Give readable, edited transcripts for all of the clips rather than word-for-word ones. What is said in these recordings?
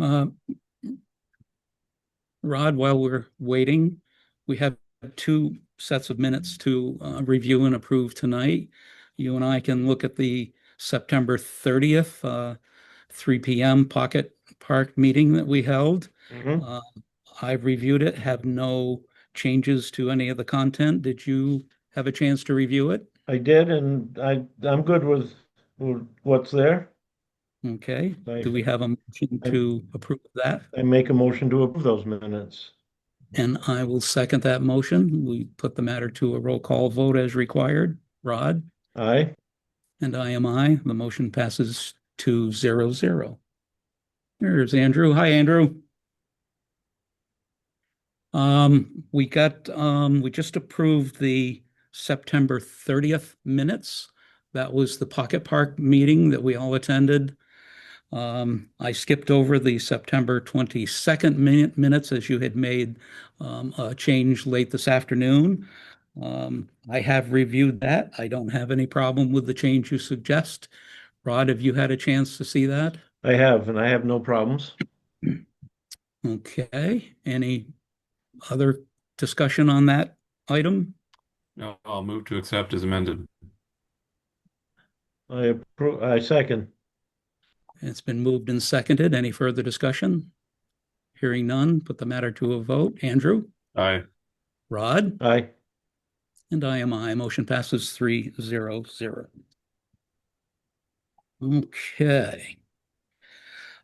Uh, Rod, while we're waiting, we have two sets of minutes to review and approve tonight. You and I can look at the September 30th, 3 p.m. Pocket Park meeting that we held. Hmm. Uh, I've reviewed it, have no changes to any of the content. Did you have a chance to review it? I did, and I'm good with what's there. Okay. I, Do we have a motion I to approve that? I make a motion to approve those minutes. And I will second that motion. We put the matter to a roll call vote as required. Rod, Aye. and I am I. The motion passes 2-0-0. There's Andrew. Hi, Andrew. We just approved the September 30th minutes. That was the Pocket Park meeting that we all attended. I skipped over the September 22nd minutes as you had made a change late this afternoon. I have reviewed that. I don't have any problem with the change you suggest. Rod, have you had a chance to see that? I have, and I have no problems. Okay. Any other discussion on that item? No, I'll move to accept as amended. I approve. I second. It's been moved and seconded. Any further discussion? Hearing none, put the matter to a vote. Andrew? Aye. Rod? Aye. And I am I. Motion passes 3-0-0. Okay.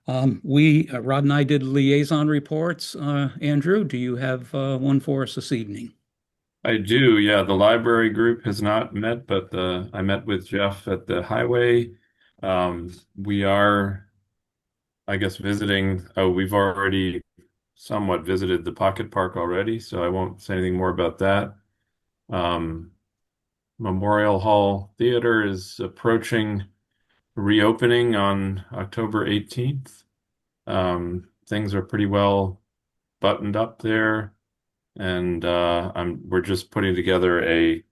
Rod and I did liaison reports. Andrew, do you have one for us this evening? I do, yeah. The library group has not met, but I met with Jeff at the highway. We are, I guess, visiting. Oh, we've already somewhat visited the Pocket Park already, so I won't say anything more about that. Um, Memorial Hall Theater is approaching reopening on October 18th. Things are pretty well buttoned up there, and we're just putting together a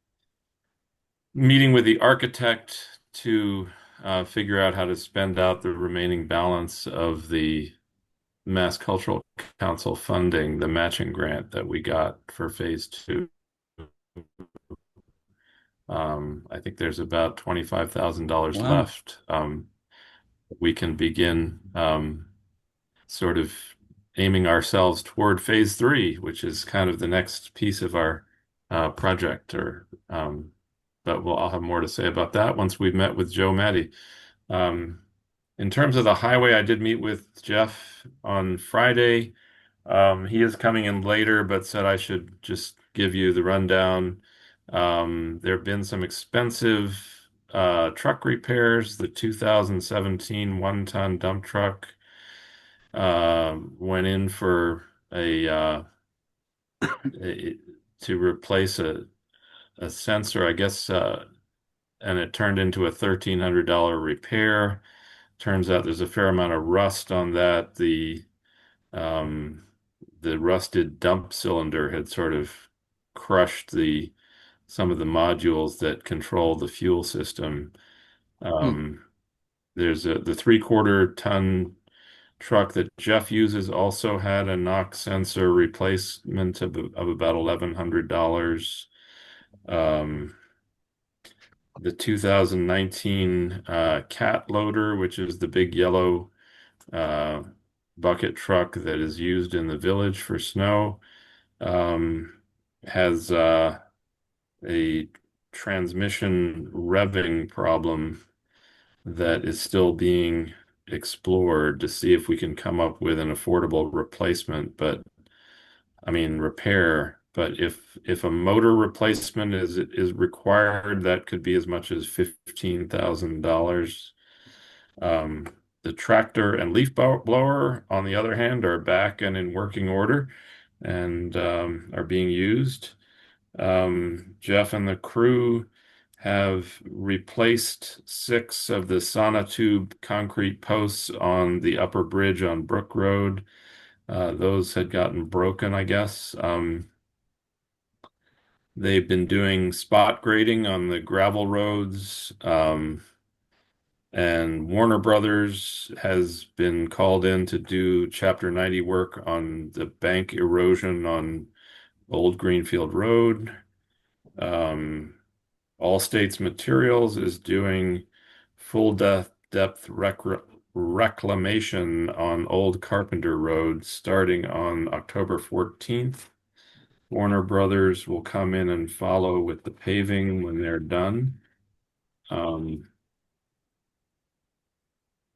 meeting with the architect to figure out how to spend out the remaining balance of the Mass Cultural Council funding, the matching grant that we got for phase two. I think there's about $25,000 Wow. left. We can begin sort of aiming ourselves toward phase three, which is kind of the next piece of our project. But I'll have more to say about that once we've met with Joe Matty. Um, in terms of the highway, I did meet with Jeff on Friday. He is coming in later, but said I should just give you the rundown. There have been some expensive truck repairs. The 2017 one-ton dump truck went in for a to replace a sensor, I guess, and it turned into a $1,300 repair. Turns out there's a fair amount of rust on that. Um, the rusted dump cylinder had sort of crushed the some of the modules that control the fuel system. Hmm. Um, there's the 3/4 ton truck that Jeff uses also had a knock sensor replacement of about $1,100. Um, the 2019 cat loader, which is the big yellow uh, bucket truck that is used in the village for snow, um, has a transmission revving problem that is still being explored to see if we can come up with an affordable replacement. But I mean, repair. But if a motor replacement is required, that could be as much as $15,000. Um, the tractor and leaf blower, on the other hand, are back and in working order and are being used. Jeff and the crew have replaced 6 of the sonotube concrete posts on the upper bridge on Brook Road. Those had gotten broken, I guess. They've been doing spot grading on the gravel roads, And Warner Brothers has been called in to do Chapter 90 work on the bank erosion on Old Greenfield Road. All States Materials is doing full depth reclamation on Old Carpenter Road starting on October 14th. Warner Brothers will come in and follow with the paving when they're done.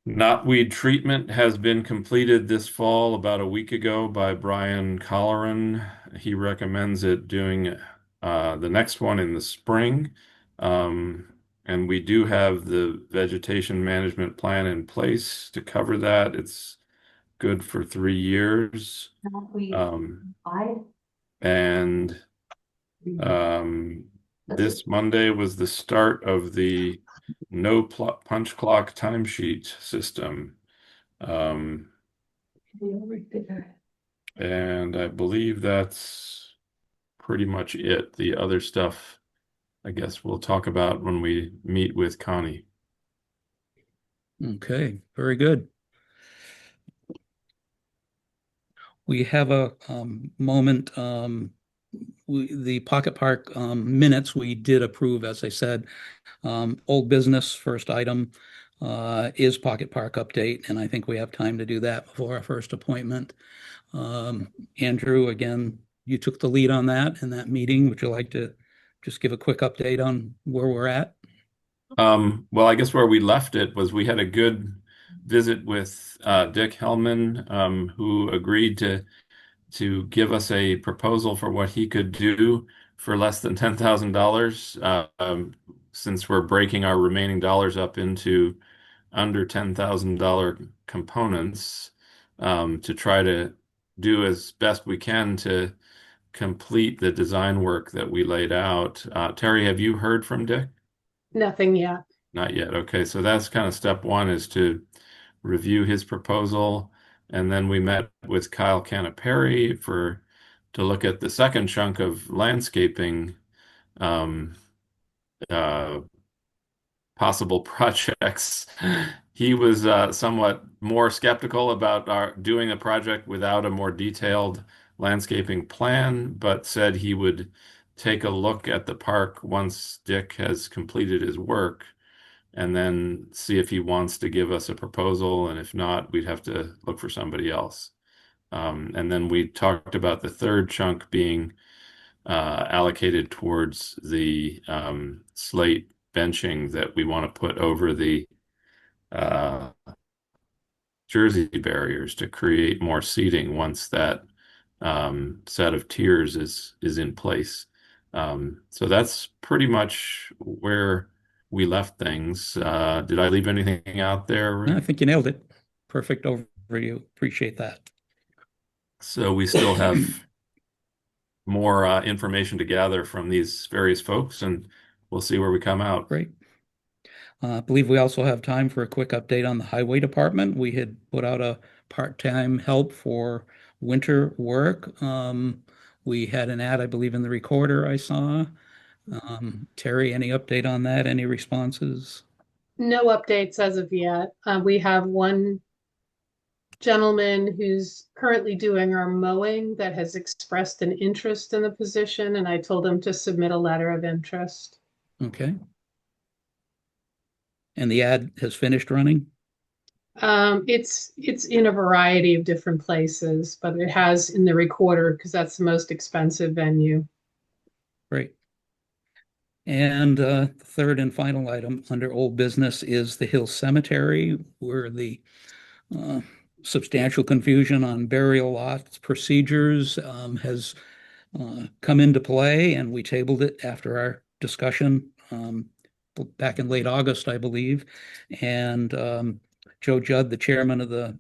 Knotweed treatment has been completed this fall about a week ago by Brian Colleran. He recommends it doing the next one in the spring. And we do have the vegetation management plan in place to cover that. It's good for 3 years. And this Monday was the start of the no punch clock timesheet system. And I believe that's pretty much it. The other stuff, I guess we'll talk about when we meet with Connie. Okay, very good. We have a moment. The Pocket Park minutes we did approve, as I said. Old business, first item is Pocket Park update, and I think we have time to do that before our first appointment. Andrew, again, you took the lead on that in that meeting. Would you like to just give a quick update on where we're at? Well, I guess where we left it was we had a good visit with Dick Hellman, who agreed to give us a proposal for what he could do for less than $10,000, since we're breaking our remaining dollars up into under $10,000 components, to try to do as best we can to complete the design work that we laid out. Terry, have you heard from Dick? Nothing yet. Not yet. Okay, so that's kind of step one, is to review his proposal. And then we met with Kyle Canaperi to look at the second chunk of landscaping possible projects. He was somewhat more skeptical about doing a project without a more detailed landscaping plan, but said he would take a look at the park once Dick has completed his work and then see if he wants to give us a proposal. And if not, we'd have to look for somebody else. And then we talked about the third chunk being allocated towards the slate benching that we want to put over the Jersey barriers to create more seating once that set of tiers is in place. So that's pretty much where we left things. Did I leave anything out there? I think you nailed it. Perfect overview. Appreciate that. So we still have more information to gather from these various folks, and we'll see where we come out. Great. I believe we also have time for a quick update on the highway department. We had put out a part-time help for winter work. We had an ad, I believe, in the recorder I saw. Terry, any update on that? Any responses? No updates as of yet. We have one gentleman who's currently doing our mowing that has expressed an interest in the position, and I told him to submit a letter of interest. Okay. And the ad has finished running? It's in a variety of different places, but it has in the recorder because that's the most expensive venue. Great. And the third and final item under old business is the Hill Cemetery, where the substantial confusion on burial lots procedures has come into play, and we tabled it after our discussion back in late August, I believe. And Joe Judd, the chairman of the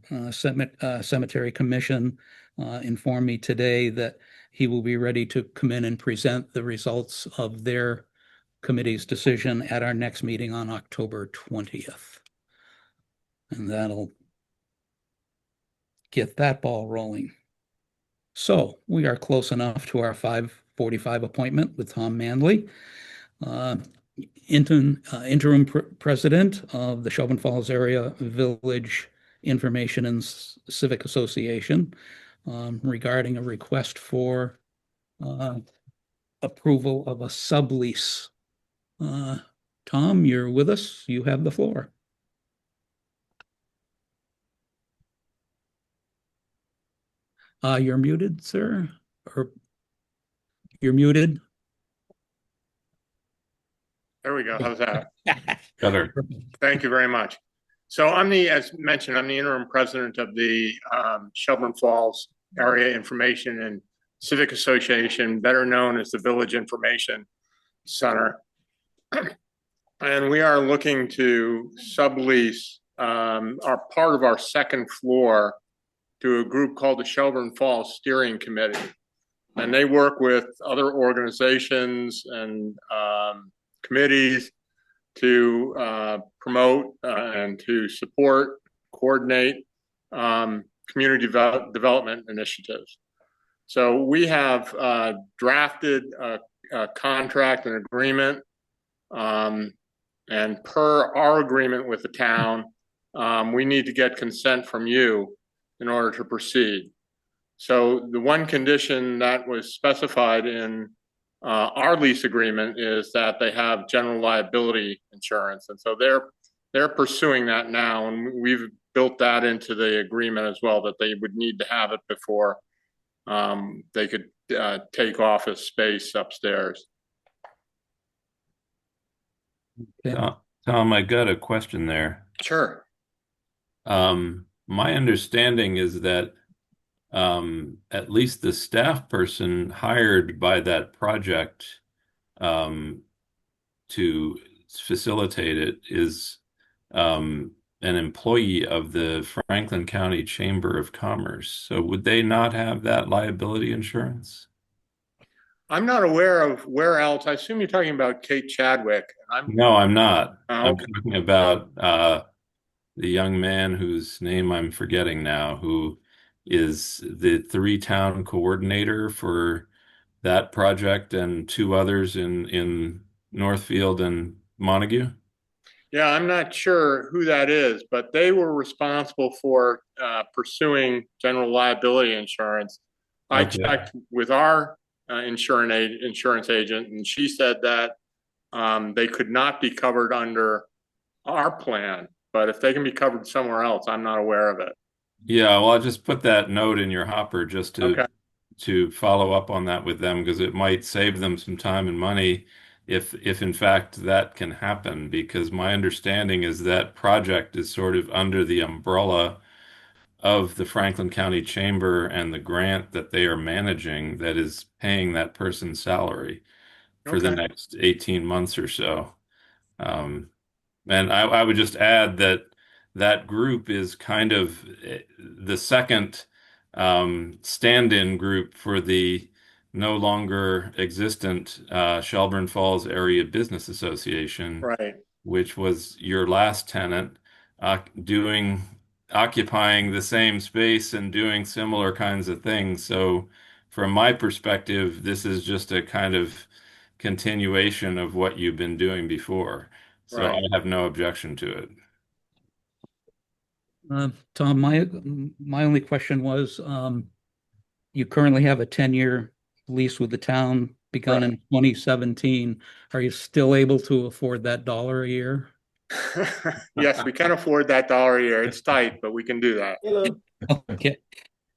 Cemetery Commission, informed me today that he will be ready to come in and present the results of their committee's decision at our next meeting on October 20th. And that'll get that ball rolling. So we are close enough to our 5:45 appointment with Tom Manley. president of the Shelburne Falls Area Village Information and Civic Association regarding a request for approval of a sublease. Tom, you're with us. You have the floor. You're muted, sir, or you're muted. There we go. How's that? Better. Thank you very much. So as mentioned, I'm the interim president of the Shelburne Falls Area Information and Civic Association, better known as the Village Information Center. And we are looking to sublease our part of our second floor to a group called the Shelburne Falls Steering Committee. And they work with other organizations and committees to promote and to support, coordinate community development initiatives. So we have drafted a contract and agreement, and per our agreement with the town, we need to get consent from you in order to proceed. So the one condition that was specified in our lease agreement is that they have general liability insurance. And so they're pursuing that now. And we've built that into the agreement as well, that they would need to have it before they could take office space upstairs. Okay. Tom, I got a question there. Sure. My understanding is that at least the staff person hired by that project to facilitate it is an employee of the Franklin County Chamber of Commerce. So would they not have that liability insurance? I'm not aware of where else. I assume you're talking about Kate Chadwick. No, I'm not. Oh, I'm okay. talking about the young man whose name I'm forgetting now, who is the 3-town coordinator for that project and 2 others in Northfield and Montague. Yeah, I'm not sure who that is, but they were responsible for pursuing general liability insurance. I Okay. checked with our insurance agent, and she said that they could not be covered under our plan, but if they can be covered somewhere else, I'm not aware of it. Yeah, well, I'll just put that note in your hopper just Okay. to follow up on that with them, because it might save them some time and money if in fact that can happen, because my understanding is that project is sort of under the umbrella of the Franklin County Chamber and the grant that they are managing that is paying that person's salary for the Okay. next 18 months or so. And I would just add that that group is kind of the second stand-in group for the no longer existent Shelburne Falls Area Business Association, Right. which was your last tenant, occupying the same space and doing similar kinds of things. So from my perspective, this is just a kind of continuation of what you've been doing before. So I Right. have no objection to it. Tom, my only question was, you currently have a 10-year lease with the town begun in 2017. Are you still able to afford that $1 a year? Yes, we can afford that $1 a year. It's tight, but we can do that. Hello. Okay,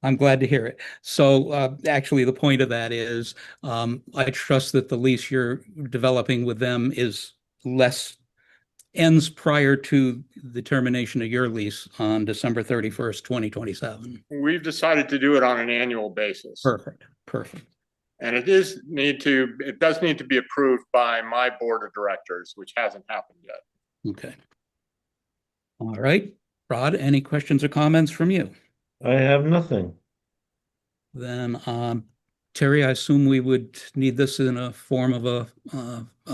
I'm glad to hear it. So actually, the point of that is I trust that the lease you're developing with them ends prior to the termination of your lease on December 31st, 2027. We've decided to do it on an annual basis. Perfect, perfect. And it does need to be approved by my board of directors, which hasn't happened yet. Okay. All right. Rod, any questions or comments from you? I have nothing. Then, Terry, I assume we would need this in a form of a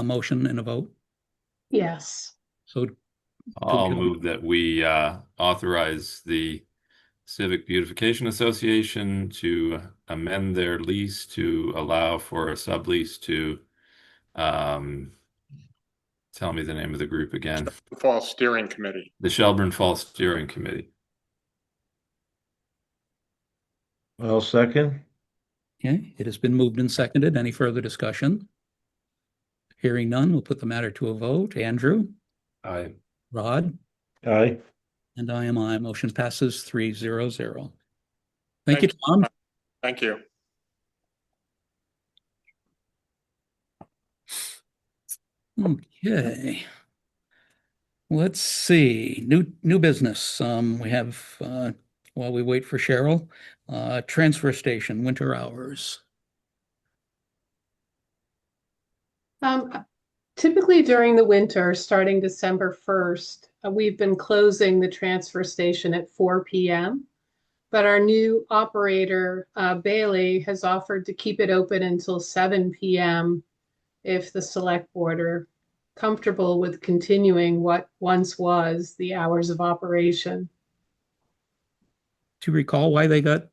motion and a vote. Yes. So I'll move that we authorize the Civic Beautification Association to amend their lease to allow for a sublease to tell me the name of the group again. Falls Steering Committee. The Shelburne Falls Steering Committee. I'll second. Okay, it has been moved and seconded. Any further discussion? Hearing none, we'll put the matter to a vote. Andrew, Aye. Rod, Aye. and I am I. Motion passes 3-0-0. Thank you, Thank you. Tom. Thank you. Okay. Let's see, new business. We have, while we wait for Cheryl, transfer station, winter hours. Typically during the winter, starting December 1st, we've been closing the transfer station at 4 p.m. But our new operator, Bailey, has offered to keep it open until 7 p.m. if the select board are comfortable with continuing what once was the hours of operation. Do you recall why they got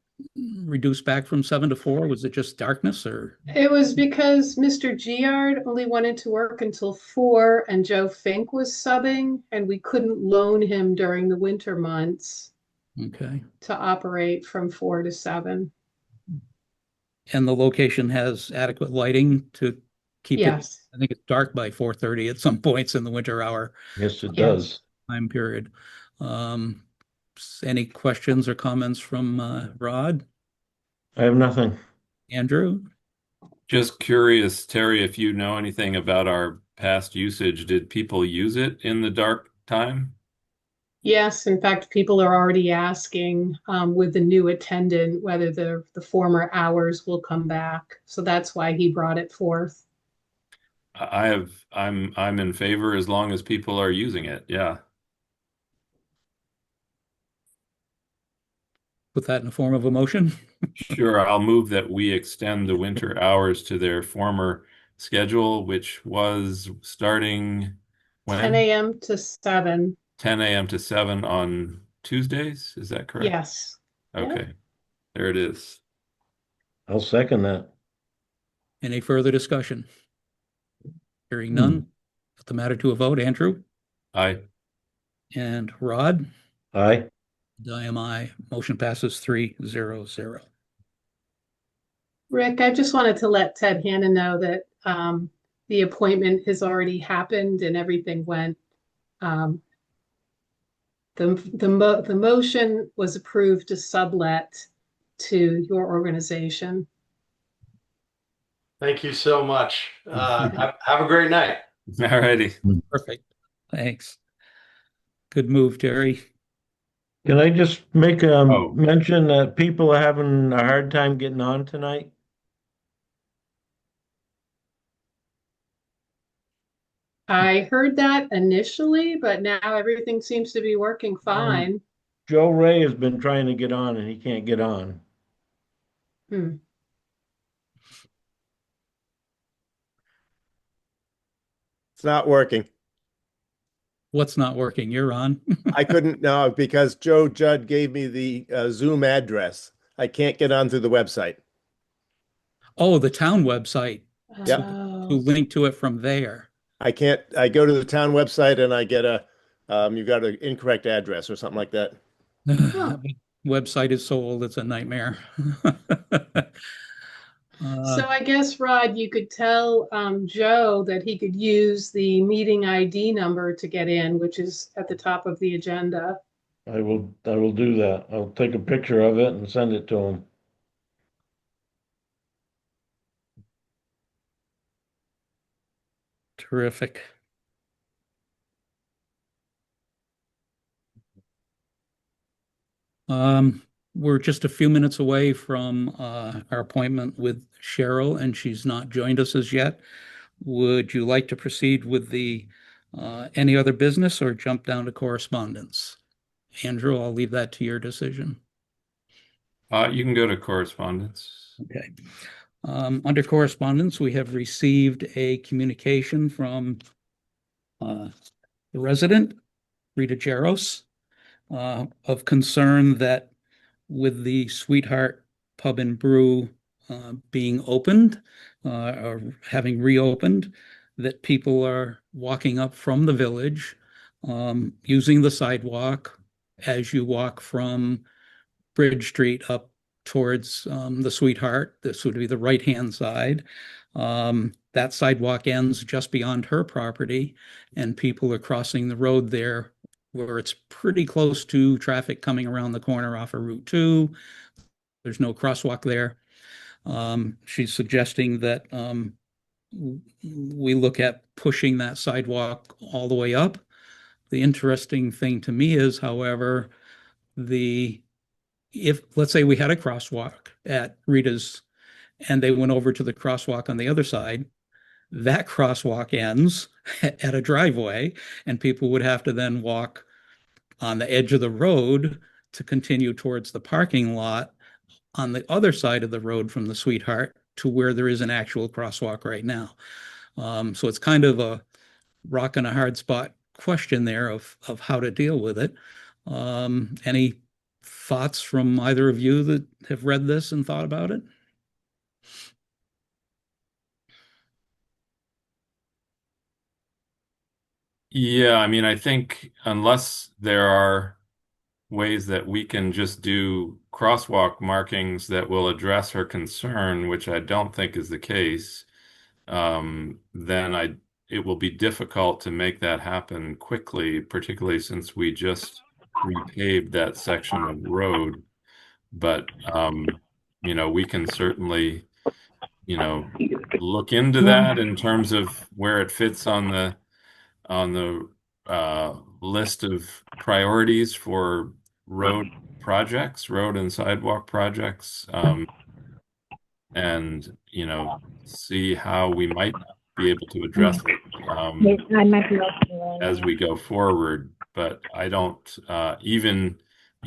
reduced back from 7 to 4? Was it just darkness or? It was because Mr. Giard only wanted to work until 4 and Joe Fink was subbing, and we couldn't loan him during the winter months Okay. to operate from 4 to 7. And the location has adequate lighting to keep it, Yes. I think it's dark by 4:30 at some points in the winter hour Yes, it Yes. does. time period. Any questions or comments from Rod, I have nothing. Andrew? Just curious, Terry, if you know anything about our past usage, did people use it in the dark time? Yes, in fact, people are already asking with the new attendant whether the former hours will come back. So that's why he brought it forth. I'm in favor as long as people are using it. Yeah. Put that in the form of a motion. Sure, I'll move that we extend the winter hours to their former schedule, which was starting 10 when? a.m. to 7. 10 a.m. to 7 on Tuesdays. Is that correct? Yes. Okay. There it is. I'll second that. Any further discussion? Hearing none, put the matter to a vote. Andrew Aye. and Rod, Aye. I am I. Motion passes 3-0-0. Rick, I just wanted to let Ted Hanna know that the appointment has already happened and everything went. The motion was approved to sublet to your organization. Thank you so much. Have a great night. All righty. Perfect. Thanks. Good move, Terry. Can I just make a Oh. mention that people are having a hard time getting on tonight? I heard that initially, but now everything seems to be working fine. Joe Ray has been trying to get on and he can't get on. Hmm. It's not working. What's not working? You're on. I couldn't know because Joe Judd gave me the Zoom address. I can't get on through the website. Oh, the town website. Yep. To Oh. link to it from there. I can't. I go to the town website and I get you've got an incorrect address or something like that. Website is so old, it's a nightmare. So I guess, Rod, you could tell Joe that he could use the meeting ID number to get in, which is at the top of the agenda. I will do that. I'll take a picture of it and send it to him. Terrific. We're just a few minutes away from our appointment with Cheryl, and she's not joined us as yet. Would you like to proceed with the any other business or jump down to correspondence? Andrew, I'll leave that to your decision. You can go to correspondence. Okay. Under correspondence, we have received a communication from the resident, Rita Jaros, of concern that with the Sweetheart Pub and Brew being opened or having reopened, that people are walking up from the village, using the sidewalk as you walk from Bridge Street up towards the Sweetheart. This would be the right-hand side. That sidewalk ends just beyond her property, and people are crossing the road there where it's pretty close to traffic coming around the corner off of Route 2. There's no crosswalk there. She's suggesting that we look at pushing that sidewalk all the way up. The interesting thing to me is, however, if let's say we had a crosswalk at Rita's and they went over to the crosswalk on the other side, that crosswalk ends at a driveway, and people would have to then walk on the edge of the road to continue towards the parking lot on the other side of the road from the Sweetheart to where there is an actual crosswalk right now. So it's kind of a rock and a hard spot question there of how to deal with it. Any thoughts from either of you that have read this and thought about it? Yeah, I mean, I think unless there are ways that we can just do crosswalk markings that will address her concern, which I don't think is the case, then it will be difficult to make that happen quickly, particularly since we just repaved that section of road. But we can certainly, look into that in terms of where it fits on the list of priorities for road projects, road and sidewalk projects, and see how we might be able to address it I might be able to, as we go forward. But I don't even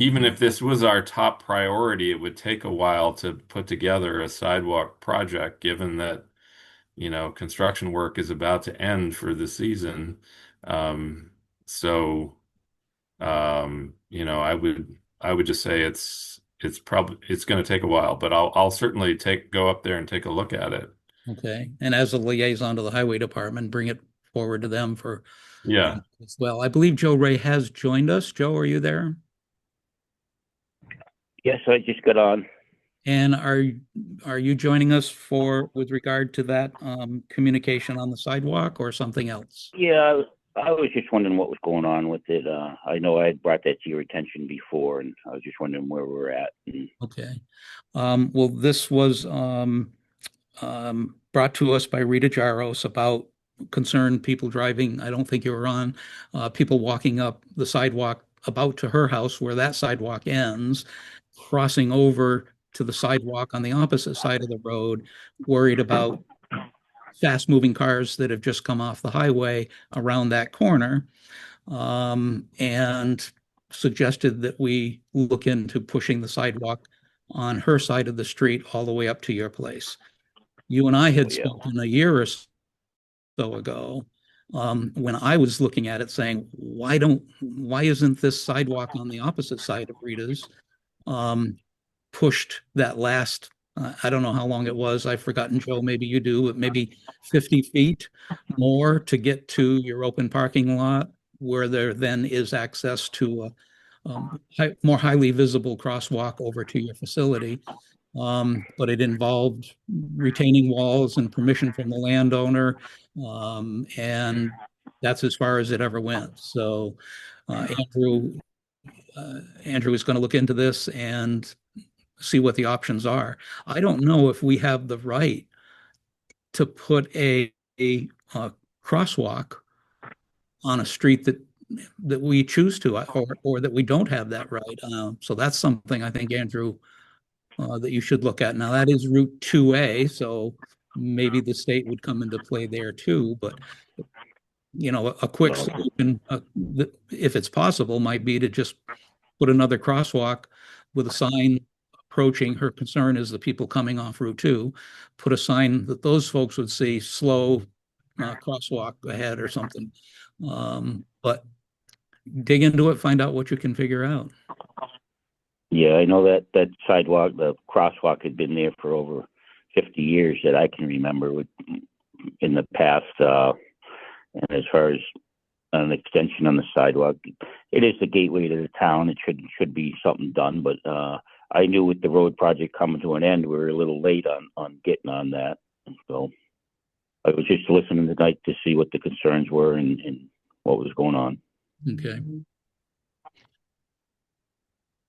if this was our top priority, it would take a while to put together a sidewalk project, given that construction work is about to end for the season. So I would just say it's going to take a while, but I'll certainly go up there and take a look at it. Okay. And as a liaison to the highway department, bring it forward to them for Yeah. as well. I believe Joe Ray has joined us. Joe, are you there? Yes, I just got on. And are you joining us with regard to that communication on the sidewalk or something else? Yeah, I was just wondering what was going on with it. I know I had brought that to your attention before, and I was just wondering where we're at. Okay. Well, this was brought to us by Rita Jaros about concerned people driving. I don't think you were on, people walking up the sidewalk about to her house where that sidewalk ends, crossing over to the sidewalk on the opposite side of the road, worried about fast-moving cars that have just come off the highway around that corner, and suggested that we look into pushing the sidewalk on her side of the street all the way up to your place. You and I had spoken a year or so ago, when I was looking at it saying, why isn't this sidewalk on the opposite side of Rita's pushed that last, I don't know how long it was. I've forgotten, Joe, maybe you do, but maybe 50 feet more to get to your open parking lot where there then is access to a more highly visible crosswalk over to your facility. But it involved retaining walls and permission from the landowner. And that's as far as it ever went. So Andrew is going to look into this and see what the options are. I don't know if we have the right to put a crosswalk on a street that we choose to, or that we don't have that right. So that's something I think, Andrew, that you should look at. Now that is Route 2A, so maybe the state would come into play there too. But a quick solution, if it's possible, might be to just put another crosswalk with a sign approaching. Her concern is the people coming off Route 2, put a sign that those folks would see, slow crosswalk ahead or something. But dig into it, find out what you can figure out. Yeah, I know that sidewalk, the crosswalk had been there for over 50 years that I can remember, in the past. And as far as an extension on the sidewalk, it is the gateway to the town. It should be something done, but I knew with the road project coming to an end, we were a little late on getting on that. And so I was just listening tonight to see what the concerns were and what was going on. Okay.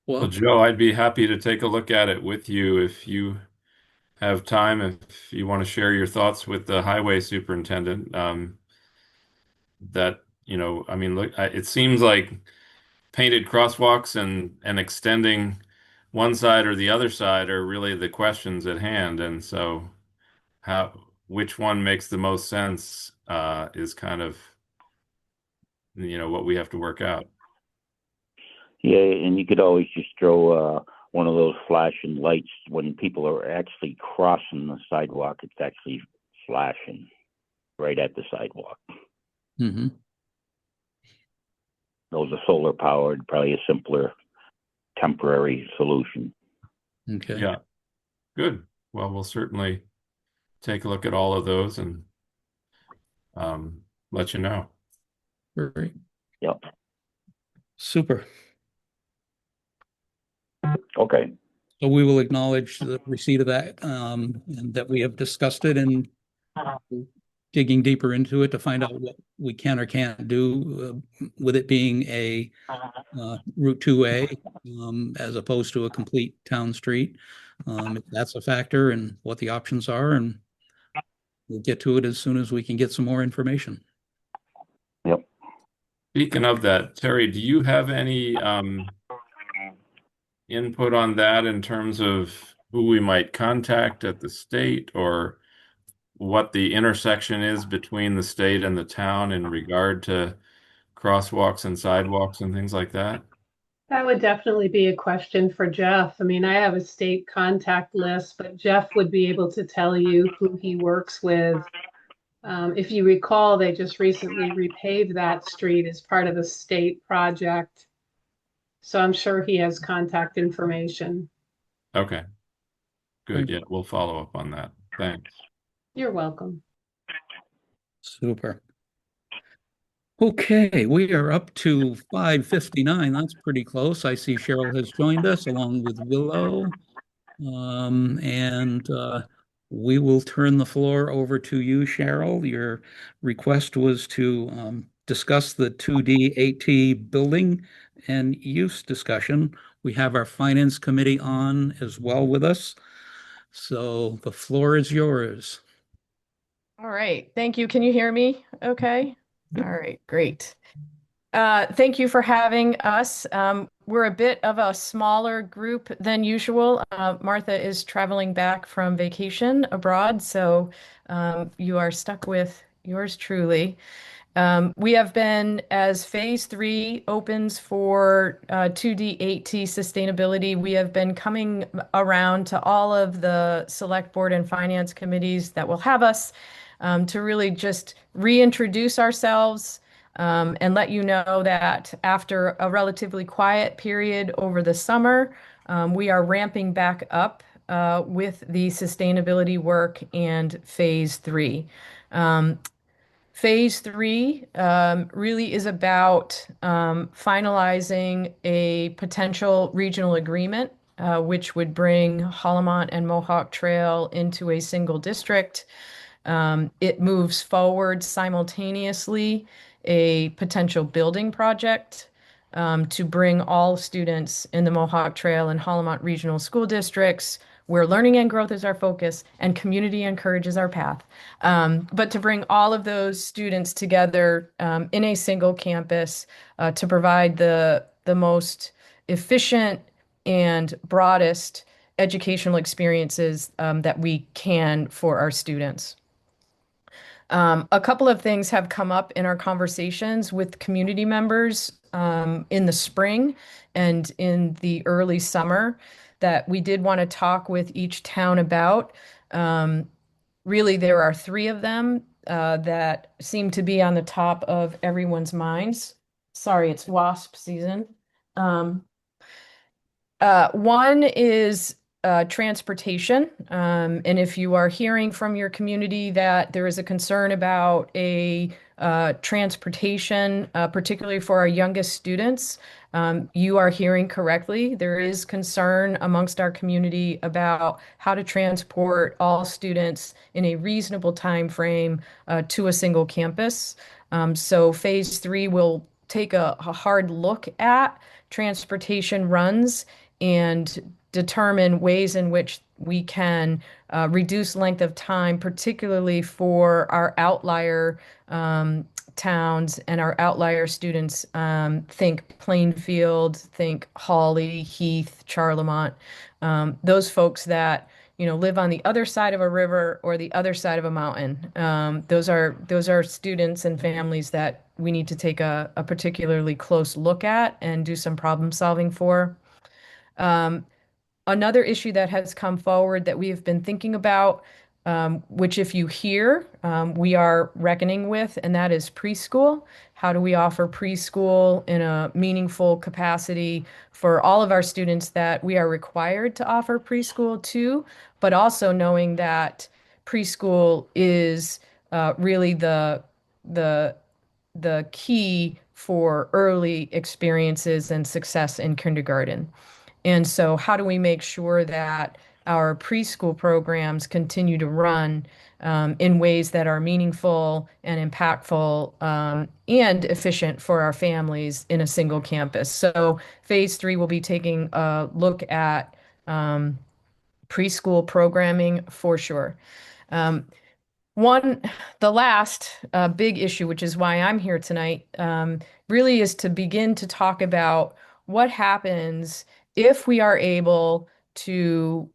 Well, Well, Joe, I'd be happy to take a look at it with you if you have time, if you want to share your thoughts with the highway superintendent. That, I mean, look, it seems like painted crosswalks and extending one side or the other side are really the questions at hand. And so which one makes the most sense is kind of, what we have to work out. Yeah, and you could always just throw one of those flashing lights when people are actually crossing the sidewalk. It's actually flashing right at the sidewalk. mm-hmm. Those are solar powered, probably a simpler temporary solution. Okay. Yeah, good. Well, we'll certainly take a look at all of those and let you know. Great. Yep. Super. Okay. So we will acknowledge the receipt of that, and that we have discussed it and digging deeper into it to find out what we can or can't do with it being a Route 2A as opposed to a complete town street. If that's a factor and what the options are, and we'll get to it as soon as we can get some more information. Yep. Speaking of that, Terry, do you have any input on that in terms of who we might contact at the state, or what the intersection is between the state and the town in regard to crosswalks and sidewalks and things like that? That would definitely be a question for Jeff. I mean, I have a state contact list, but Jeff would be able to tell you who he works with. If you recall, they just recently repaved that street as part of a state project. So I'm sure he has contact information. Okay. Good. Yeah, we'll follow up on that. Thanks. You're welcome. Super. Okay, we are up to 5:59. That's pretty close. I see Cheryl has joined us along with Willow. And we will turn the floor over to you, Cheryl. Your request was to discuss the 2D 8T building and use discussion. We have our finance committee on as well with us. So the floor is yours. All right. Thank you. Can you hear me? Okay. Yep. All right. Great. Thank you for having us. We're a bit of a smaller group than usual. Martha is traveling back from vacation abroad, so you are stuck with yours truly. We have been, as Phase 3 opens for 2D 8T sustainability, we have been coming around to all of the select board and finance committees that will have us to really just reintroduce ourselves and let you know that after a relatively quiet period over the summer, we are ramping back up with the sustainability work and Phase 3. Phase 3 really is about finalizing a potential regional agreement, which would bring Hollamont and Mohawk Trail into a single district. It moves forward simultaneously a potential building project to bring all students in the Mohawk Trail and Hollamont Regional School Districts, where learning and growth is our focus and community encourages our path. But to bring all of those students together in a single campus to provide the most efficient and broadest educational experiences that we can for our students. A couple of things have come up in our conversations with community members in the spring and in the early summer that we did want to talk with each town about. Really, there are three of them that seem to be on the top of everyone's minds. Sorry, it's WASP season. One is transportation. And if you are hearing from your community that there is a concern about a transportation, particularly for our youngest students, you are hearing correctly. There is concern amongst our community about how to transport all students in a reasonable time frame to a single campus. So phase 3 will take a hard look at transportation runs and determine ways in which we can reduce length of time, particularly for our outlier towns and our outlier students. Think Plainfield, think Hawley, Heath, Charlemont. Those folks that live on the other side of a river or the other side of a mountain. Those are students and families that we need to take a particularly close look at and do some problem solving for. Another issue that has come forward that we have been thinking about, which if you hear, we are reckoning with, and that is preschool. How do we offer preschool in a meaningful capacity for all of our students that we are required to offer preschool to, but also knowing that preschool is really the key for early experiences and success in kindergarten. And so, how do we make sure that our preschool programs continue to run in ways that are meaningful and impactful and efficient for our families in a single campus? So, phase 3 will be taking a look at preschool programming for sure. The last big issue, which is why I'm here tonight, really is to begin to talk about what happens if we are able to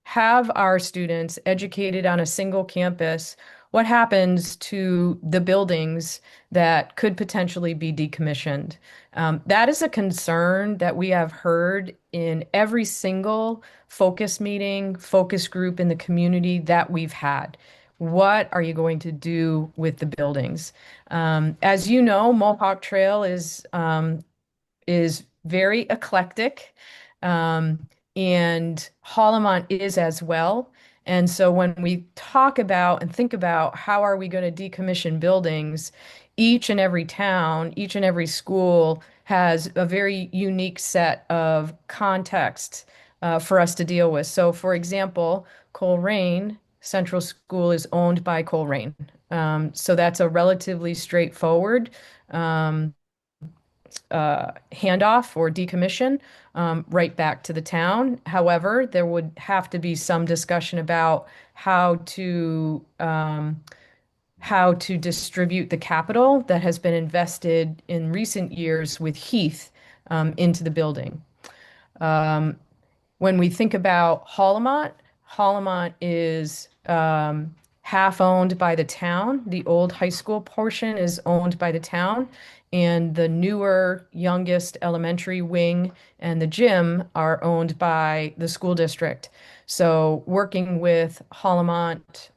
have our students educated on a single campus. What happens to the buildings that could potentially be decommissioned? That is a concern that we have heard in every single focus meeting, focus group in the community that we've had. What are you going to do with the buildings? As you know, Mohawk Trail is very eclectic, and Hollimont is as well. And so when we talk about and think about how are we going to decommission buildings, each and every town, each and every school has a very unique set of context for us to deal with. So, for example, Coleraine Central School is owned by Coleraine. So that's a relatively straightforward handoff or decommission right back to the town. However, there would have to be some discussion about how to distribute the capital that has been invested in recent years with Heath into the building. When we think about Hollimont, Hollimont is half owned by the town. The old high school portion is owned by the town, and the newer, youngest elementary wing and the gym are owned by the school district. So working with Hollimont,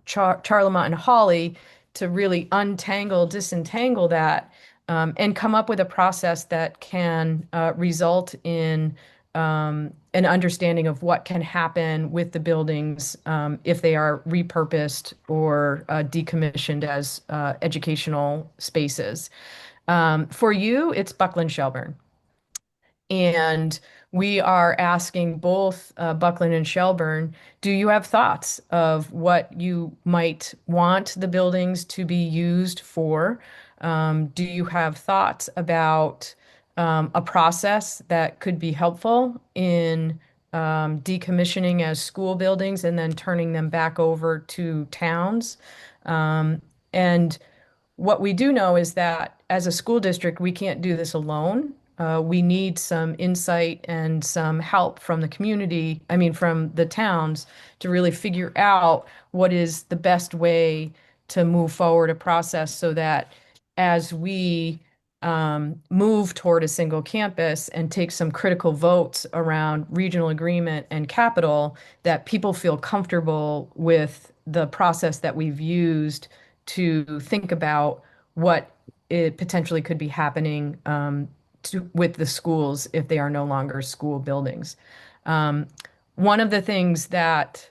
Charlemont, and Hawley to really disentangle that, and come up with a process that can result in an understanding of what can happen with the buildings if they are repurposed or decommissioned as educational spaces. For you, it's Buckland Shelburne. And we are asking both Buckland and Shelburne, do you have thoughts of what you might want the buildings to be used for? Do you have thoughts about a process that could be helpful in decommissioning as school buildings and then turning them back over to towns? And what we do know is that as a school district, we can't do this alone. We need some insight and some help from the community, from the towns, to really figure out what is the best way to move forward a process so that as we move toward a single campus and take some critical votes around regional agreement and capital, that people feel comfortable with the process that we've used to think about what it potentially could be happening with the schools if they are no longer school buildings. Um, One of the things that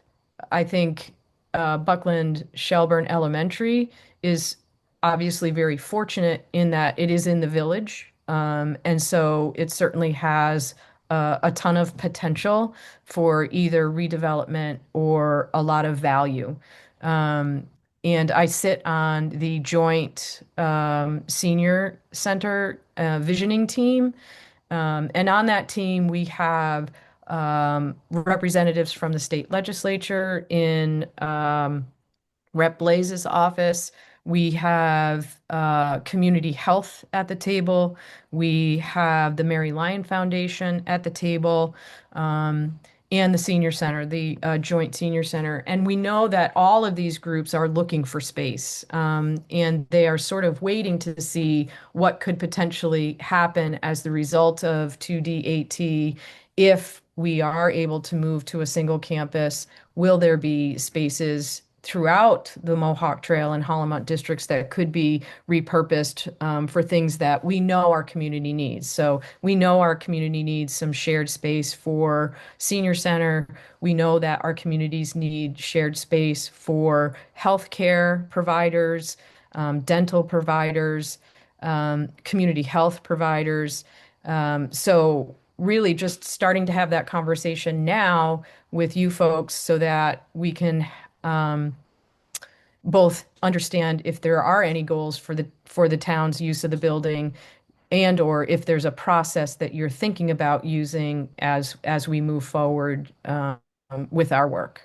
I think Buckland Shelburne Elementary is obviously very fortunate in that it is in the village. And so it certainly has a ton of potential for either redevelopment or a lot of value. Um, and I sit on the joint senior center visioning team. And on that team, we have representatives from the state legislature in Rep. Blaze's office. We have community health at the table. We have the Mary Lyon Foundation at the table, and the senior center, the joint senior center. And we know that all of these groups are looking for space, and they are sort of waiting to see what could potentially happen as the result of 2D8T. If we are able to move to a single campus, will there be spaces throughout the Mohawk Trail and Hollamont districts that could be repurposed for things that we know our community needs? So we know our community needs some shared space for senior center. We know that our communities need shared space for healthcare providers, dental providers, community health providers. So really just starting to have that conversation now with you folks so that we can both understand if there are any goals for the town's use of the building, and or if there's a process that you're thinking about using as we move forward with our work.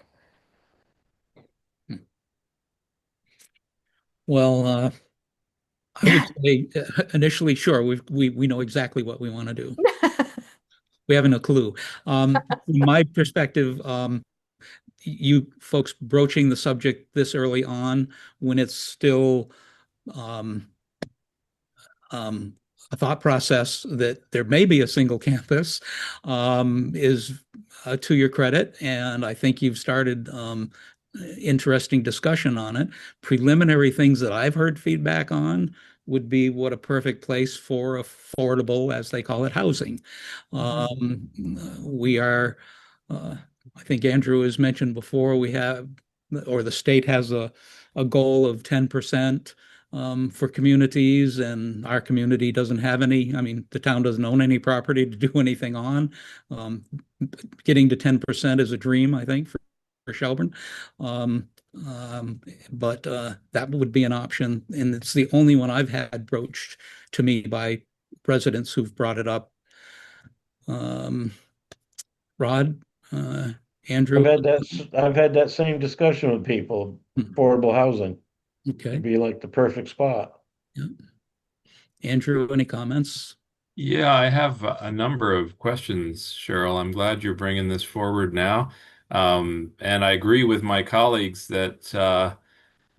Well, I would say initially, sure, we know exactly what we want to do. We haven't a clue. From my perspective, you folks broaching the subject this early on when it's still a thought process that there may be a single campus is to your credit, and I think you've started interesting discussion on it. Preliminary things that I've heard feedback on would be what a perfect place for affordable, as they call it, housing. We are, I think Andrew has mentioned before, we have, or the state has a goal of 10% for communities, and our community doesn't have any. I mean, the town doesn't own any property to do anything on. Getting to 10% is a dream, I think, for Shelburne. But that would be an option, and it's the only one I've had broached to me by residents who've brought it up. Rod, Andrew? I've had that same discussion with people, affordable housing. Okay. It'd be like the perfect spot. Yeah. Andrew, any comments? Yeah, I have a number of questions, Cheryl. I'm glad you're bringing this forward now. And I agree with my colleagues that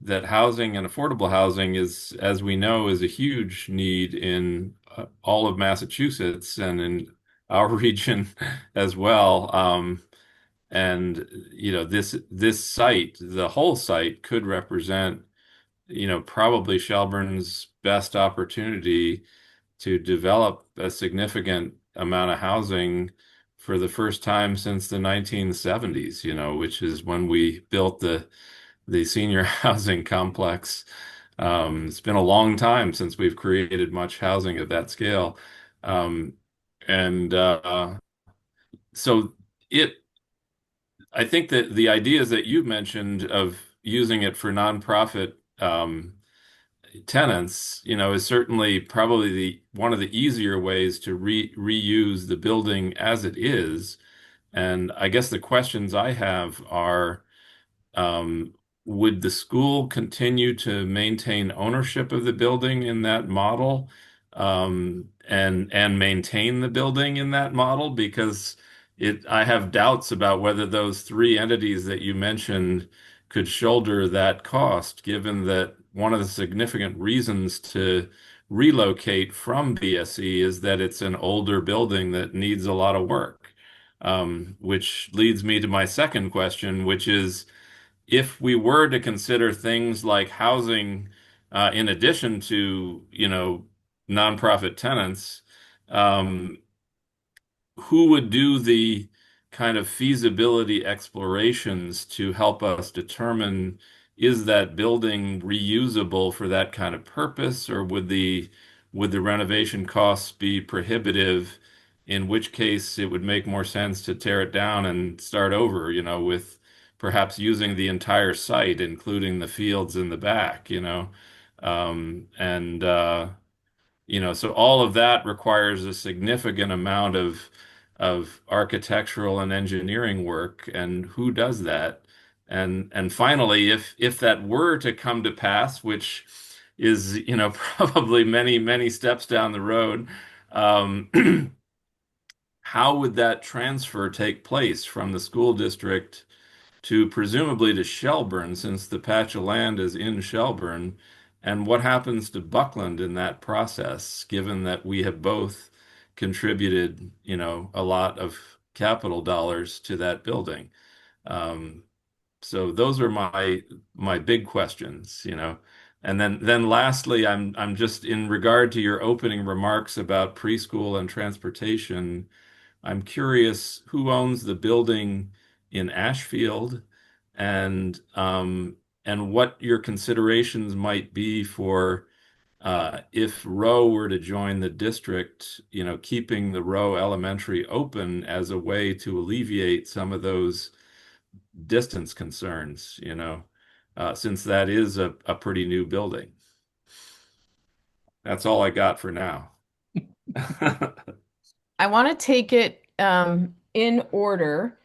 that housing and affordable housing is, as we know, is a huge need in all of Massachusetts and in our region as well. And this site, the whole site, could represent probably Shelburne's best opportunity to develop a significant amount of housing for the first time since the 1970s, which is when we built the senior housing complex. It's been a long time since we've created much housing of that scale. And so I think that the ideas that you mentioned of using it for nonprofit tenants, is certainly probably one of the easier ways to reuse the building as it is. And I guess the questions I have are, would the school continue to maintain ownership of the building in that model, and maintain the building in that model? Because I have doubts about whether those three entities that you mentioned could shoulder that cost, given that one of the significant reasons to relocate from BSE is that it's an older building that needs a lot of work. Which leads me to my second question, which is, if we were to consider things like housing, in addition to, nonprofit tenants, um, who would do the kind of feasibility explorations to help us determine, is that building reusable for that kind of purpose, or would the renovation costs be prohibitive, in which case it would make more sense to tear it down and start over, with perhaps using the entire site, including the fields in the back, and so all of that requires a significant amount of architectural and engineering work, and who does that? And finally, if that were to come to pass, which is, probably many, many steps down the road, um, how would that transfer take place from the school district to presumably to Shelburne, since the patch of land is in Shelburne? And what happens to Buckland in that process, given that we have both contributed, a lot of capital dollars to that building? Um, so those are my big questions, And then lastly, I'm just in regard to your opening remarks about preschool and transportation. I'm curious who owns the building in Ashfield, and what your considerations might be for, if Rowe were to join the district, keeping the Rowe Elementary open as a way to alleviate some of those distance concerns, since that is a pretty new building. That's all I got for now. I want to take it in order.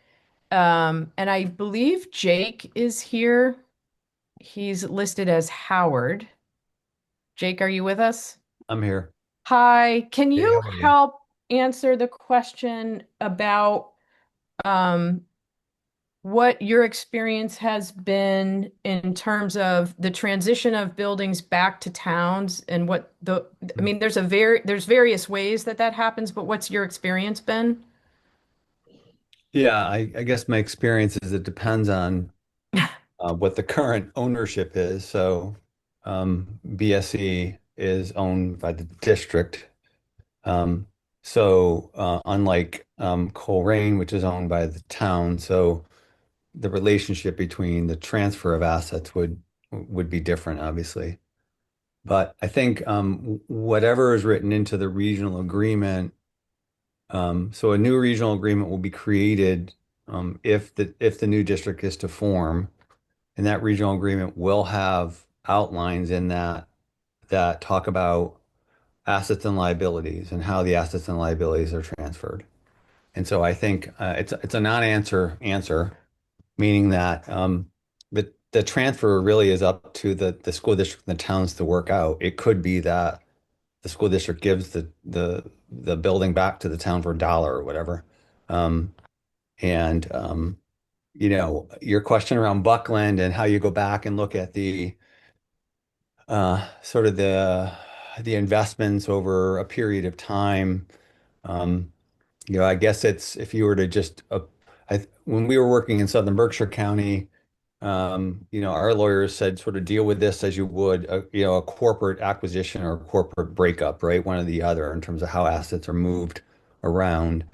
And I believe Jake is here. He's listed as Howard. Jake, are you with us? I'm here. Hi, can Hey, you how are you? help answer the question about what your experience has been in terms of the transition of buildings back to towns, and I mean, there's various ways that happens, but what's your experience been? Yeah, I guess my experience is it depends on what the current ownership is. So, BSE is owned by the district. Um, Unlike Coleraine, which is owned by the town, so the relationship between the transfer of assets would be different, obviously. But I think whatever is written into the regional agreement, so a new regional agreement will be created if the new district is to form, and that regional agreement will have outlines in that talk about assets and liabilities and how the assets and liabilities are transferred. And so I think it's a non-answer, meaning that the transfer really is up to the school district and the towns to work out. It could be that the school district gives the building back to the town for $1 or whatever. Um, and your question around Buckland and how you go back and look at the sort of the investments over a period of time. Um, I guess it's if you were to just when we were working in Southern Berkshire County, our lawyers said sort of deal with this as you would a corporate acquisition or a corporate breakup, right? One or the other in terms of how assets are moved around.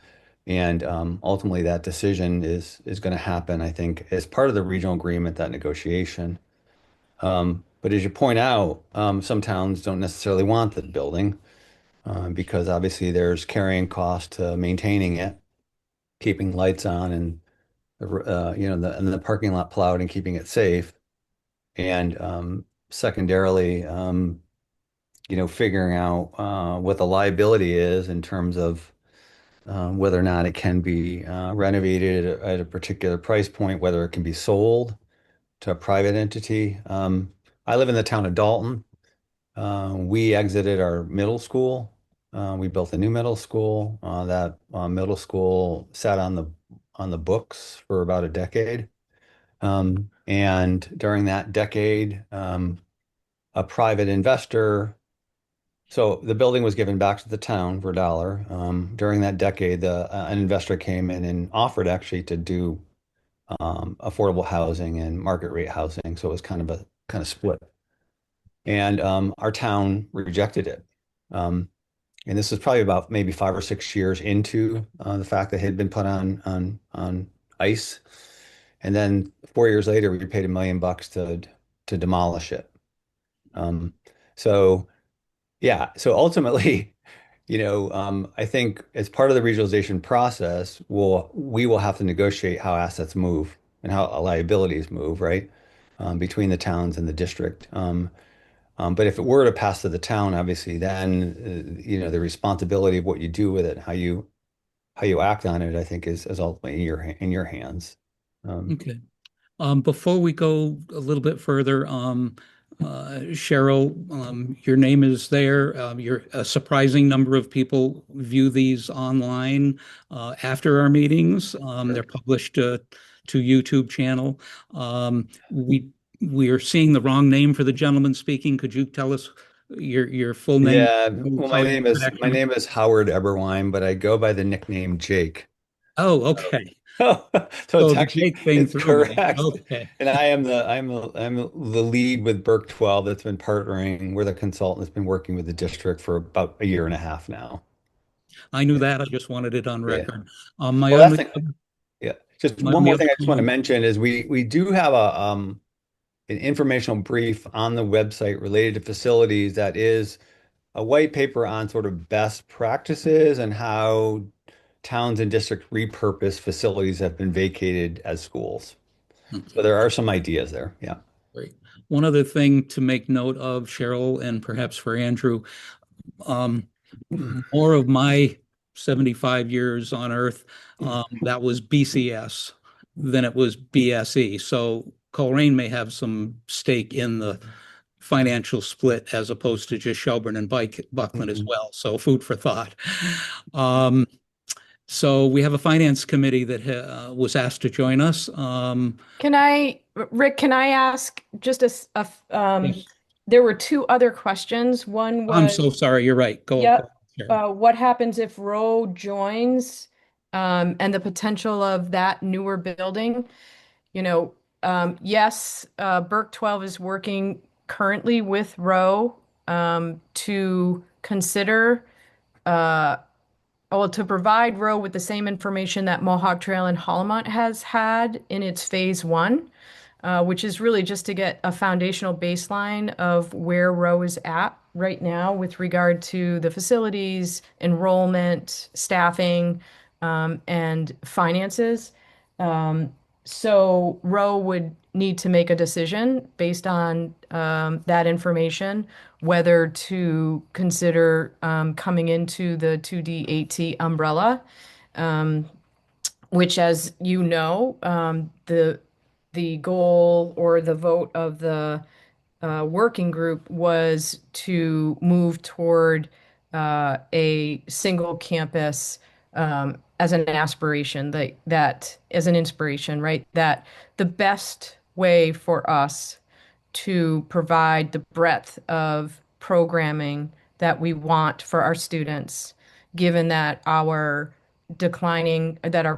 And ultimately, that decision is going to happen, I think, as part of the regional agreement, that negotiation. But as you point out, some towns don't necessarily want the building because obviously there's carrying cost to maintaining it, keeping lights on, and the parking lot plowed and keeping it safe. And secondarily, figuring out what the liability is in terms of whether or not it can be renovated at a particular price point, whether it can be sold to a private entity. I live in the town of Dalton. We exited our middle school. We built a new middle school. That middle school sat on the books for about a decade. And during that decade, a private investor, so the building was given back to the town for $1. During that decade, an investor came in and offered actually to do affordable housing and market rate housing. So it was kind of split. And our town rejected it. and this was probably about maybe 5 or 6 years into the fact that it had been put on ice. And then 4 years later, we paid $1 million to demolish it. Um, so yeah, so ultimately, I think as part of the regionalization process, we will have to negotiate how assets move and how liabilities move, right? Between the towns and the district. But if it were to pass to the town, obviously, then the responsibility of what you do with it, how you act on it, I think is ultimately in your hands. Okay. Before we go a little bit further, Cheryl, your name is there. A surprising number of people view these online after our meetings. They're published to YouTube channel. We are seeing the wrong name for the gentleman speaking. Could you tell us your full name? Yeah, well, my name is Howard Eberwein, but I go by the nickname Jake. Oh, okay. So So it's the actually Jake thing it's threw me. correct. Okay. And I'm the lead with Burke 12 that's been partnering. We're the consultant that's been working with the district for about a year and a half now. I knew that. I just wanted it on Yeah. record. My Well, only yeah. Just my one only more other thing I just want to comment. mention is we do have an informational brief on the website related to facilities that is a white paper on sort of best practices and how towns and districts repurpose facilities that have been vacated as schools. So there are some ideas there. Yeah. Great. One other thing to make note of, Cheryl, and perhaps for Andrew, um, more of my 75 years on Earth, that was BCS than it was BSE. So Coleraine may have some stake in the financial split as opposed to just Shelburne and Buckland as well. So food for thought. So we have a finance committee that was asked to join us. Rick, can I ask just Yes. there were two other questions. One I'm was, so sorry. You're right. Go, yep, Cheryl. what happens if Roe joins, and the potential of that newer building? Yes, Burke 12 is working currently with Roe, to consider, to provide Roe with the same information that Mohawk Trail and Hollamont has had in its phase one, which is really just to get a foundational baseline of where Roe is at right now with regard to the facilities, enrollment, staffing, and finances. So Roe would need to make a decision based on that information, whether to consider coming into the 2D 8T umbrella, which, as you know, the goal or the vote of the working group was to move toward a single campus, as an aspiration, that as an inspiration, right? That the best way for us to provide the breadth of programming that we want for our students, given that our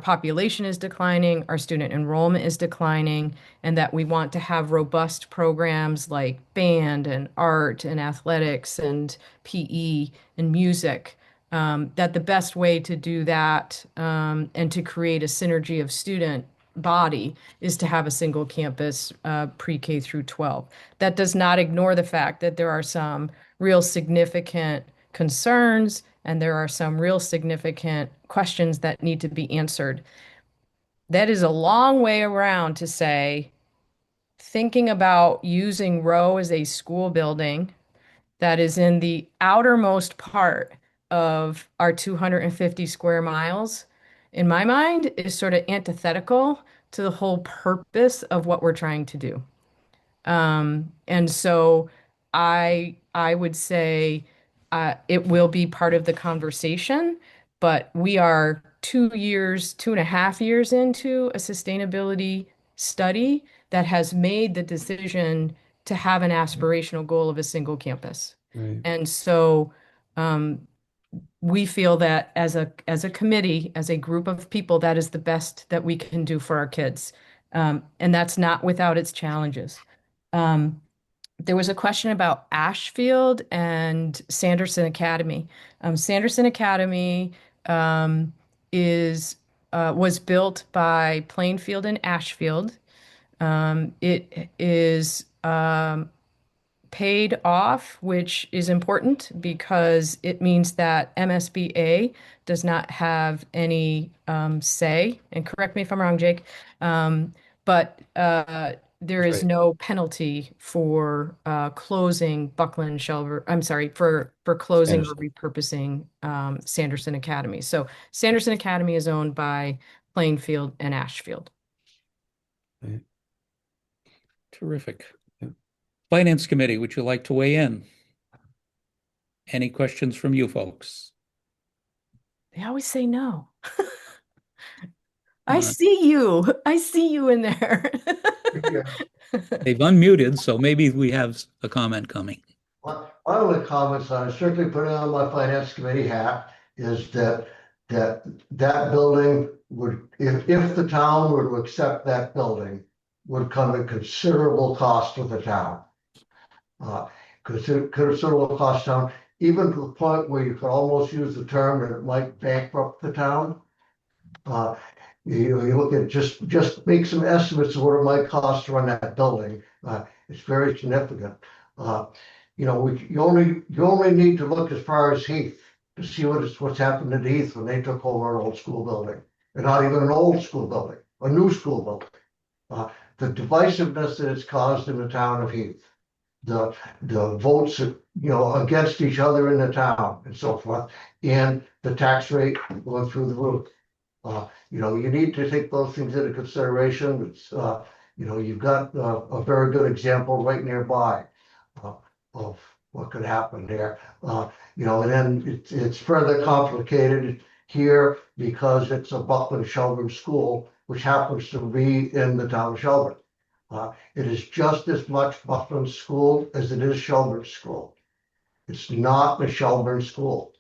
population is declining, our student enrollment is declining, and that we want to have robust programs like band and art and athletics and PE and music. That the best way to do that, and to create a synergy of student body, is to have a single campus, pre-K through 12. That does not ignore the fact that there are some real significant concerns and there are some real significant questions that need to be answered. That is a long way around to say, thinking about using Roe as a school building that is in the outermost part of our 250 square miles, in my mind, is sort of antithetical to the whole purpose of what we're trying to do. And so I would say, it will be part of the conversation, but we are 2 years, 2.5 years into a sustainability study that has made the decision to have an aspirational goal of a single campus. Right. And so, we feel that as a committee, as a group of people, that is the best that we can do for our kids. And that's not without its challenges. there was a question about Ashfield and Sanderson Academy. Sanderson Academy um, is was built by Plainfield and Ashfield. It is paid off, which is important because it means that MSBA does not have any say. And correct me if I'm wrong, Jake, but there That's is right. no penalty for closing Buckland Shelburne. I'm sorry, for closing or Sanderson. repurposing Sanderson Academy. So Sanderson Academy is owned by Plainfield and Ashfield. Right. Terrific. Yeah. Finance Committee, would you like to weigh in? Any questions from you folks? They always say no. I Uh, see you. I see you in there. They've unmuted, so maybe we have a comment coming. One of the comments I was certainly putting on my finance committee hat is that building would, if the town were to accept that building, would come at considerable cost to the town. Considerable cost town, even to the point where you could almost use the term that it might bankrupt the town. You look at just make some estimates of what it might cost to run that building. It's very significant. You only need to look as far as Heath to see what's happened at Heath when they took over an old school building, and not even an old school building, a new school building. The divisiveness that it's caused in the town of Heath, the votes against each other in the town and so forth, and the tax rate going through the roof. You need to take those things into consideration. It's you've got a very good example right nearby of what could happen there. And then it's further complicated here because it's a Buckland Shelburne school, which happens to be in the town of Shelburne. It is just as much Buckland school as it is Shelburne school. It's not the Shelburne school.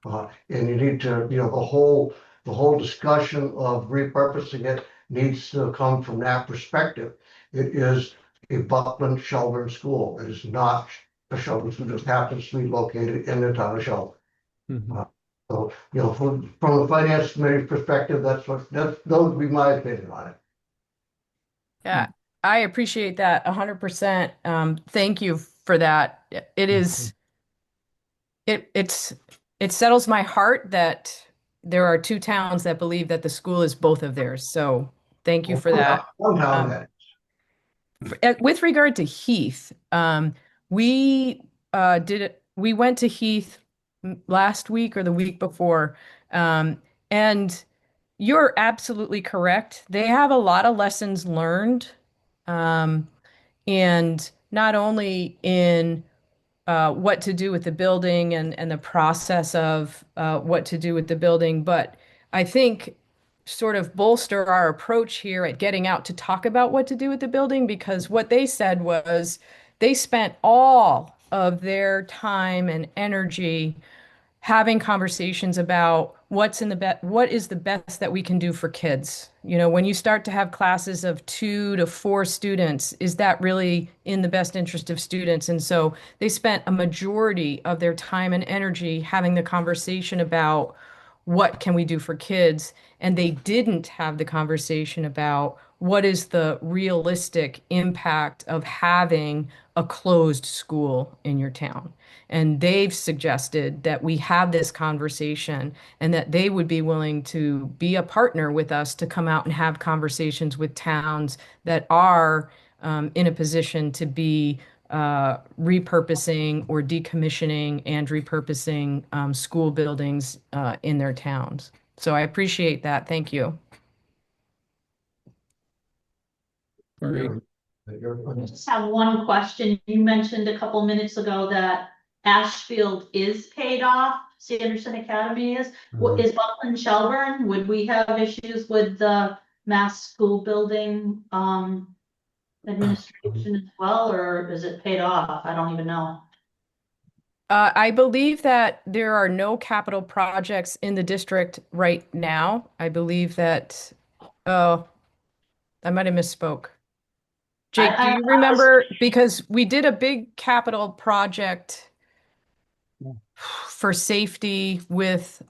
And you need to, the whole discussion of repurposing it needs to come from that perspective. It is a Buckland Shelburne school. It is not a Shelburne school, just happens to be located in the town of Shelburne. Mhm. So, from the finance committee perspective, that would be my opinion on it. Yeah, I appreciate that 100%. Thank you for that. It settles my heart that there are two towns that believe that the school is both of theirs. So thank you for that. With regard to Heath, we we went to Heath last week or the week before, and you're absolutely correct. They have a lot of lessons learned, and not only in what to do with the building and the process of what to do with the building, but I think sort of bolster our approach here at getting out to talk about what to do with the building, because what they said was they spent all of their time and energy having conversations about what is the best that we can do for kids. When you start to have classes of 2 to 4 students, is that really in the best interest of students? And so they spent a majority of their time and energy having the conversation about what can we do for kids, and they didn't have the conversation about what is the realistic impact of having a closed school in your town. And they've suggested that we have this conversation and that they would be willing to be a partner with us to come out and have conversations with towns that are in a position to be repurposing or decommissioning and repurposing school buildings in their towns. So I appreciate that. Thank you. Great. I just have one question. You mentioned a couple minutes ago that Ashfield is paid off, Sanderson Academy is. What is Buckland Shelburne? Would we have issues with the mass school building administration as well, or is it paid off? I don't even know. I believe that there are no capital projects in the district right now. I believe that, I might have misspoke. Jake, do you remember, because we did a big capital project for safety with,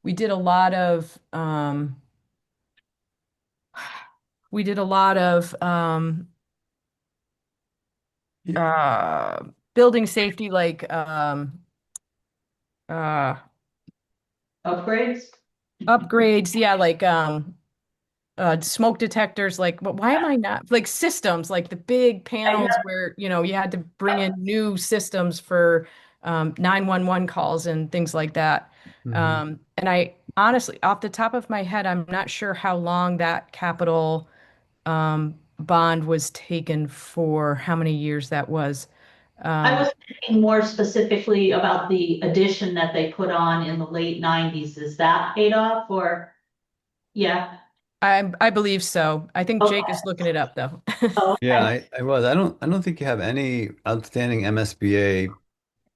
we did a lot of, we did a lot of, building safety, like, Upgrades? upgrades. Yeah, like, smoke detectors, like, why am I not, like, systems, like the big panels where, you had to bring in new systems for 911 calls and things like that. And I honestly, off the top of my head, I'm not sure how long that capital bond was taken for, how many years that was. I was thinking more specifically about the addition that they put on in the late 90s. Is that paid off or? Yeah. I believe so. I think Jake Okay. is looking it up though. Yeah, I was. I don't think you have any outstanding MSBA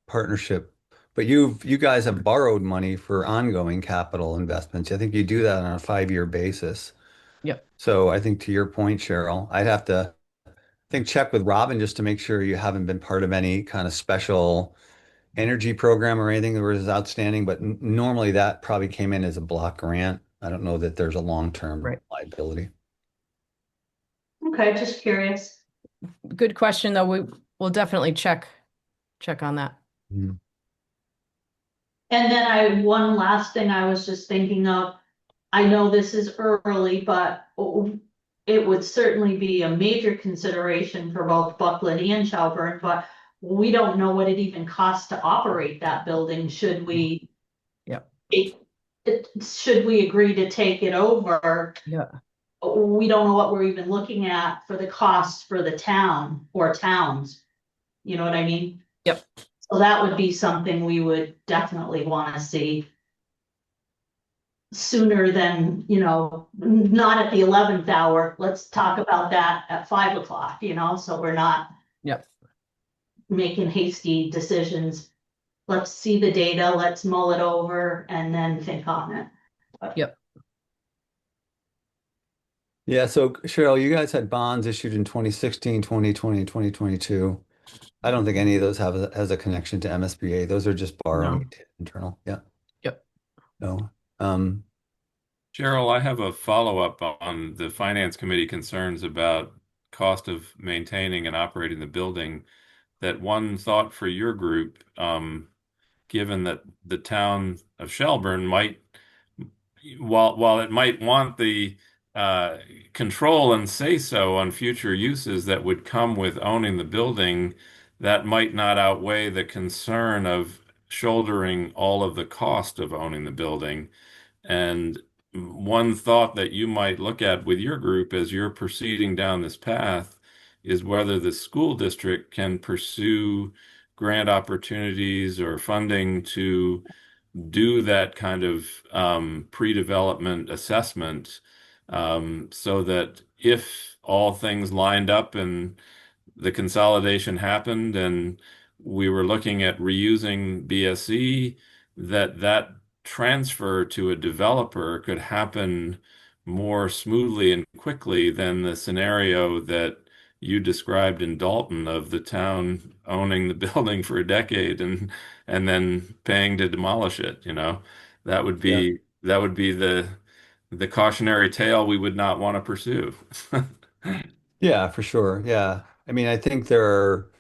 partnership, but you guys have borrowed money for ongoing capital investments. I think you do that on a 5-year basis. Yep. So I think to your point, Cheryl, I'd have to think check with Robin just to make sure you haven't been part of any kind of special energy program or anything that was outstanding. But normally that probably came in as a block grant. I don't know that there's a long-term Right. liability. Okay, just curious. Good question though. We'll definitely check on that. Mhm. And then one last thing I was just thinking of, I know this is early, but it would certainly be a major consideration for both Buckland and Shelburne, but we don't know what it even costs to operate that building. Should we? Yep. Should we agree to take it over? Yeah. We don't know what we're even looking at for the costs for the town or towns. You know what I mean? Yep. So that would be something we would definitely want to see sooner than, not at the 11th hour. Let's talk about that at 5 o'clock, so we're not Yep. making hasty decisions. Let's see the data, let's mull it over and then think on it. Yep. Yeah, so Cheryl, you guys had bonds issued in 2016, 2020, and 2022. I don't think any of those has a connection to MSBA. Those are just borrowing internal. Yeah. Yep. So, Cheryl, I have a follow-up on the Finance Committee concerns about cost of maintaining and operating the building. That one thought for your group, given that the town of Shelburne might, while it might want the control and say so on future uses that would come with owning the building, that might not outweigh the concern of shouldering all of the cost of owning the building. And one thought that you might look at with your group as you're proceeding down this path is whether the school district can pursue grant opportunities or funding to do that kind of pre-development assessment, so that if all things lined up and the consolidation happened and we were looking at reusing BSE, that transfer to a developer could happen more smoothly and quickly than the scenario that you described in Dalton of the town owning the building for a decade and then paying to demolish it, That would be the cautionary tale we would not want to pursue. yeah, for sure. Yeah. I mean, I think there are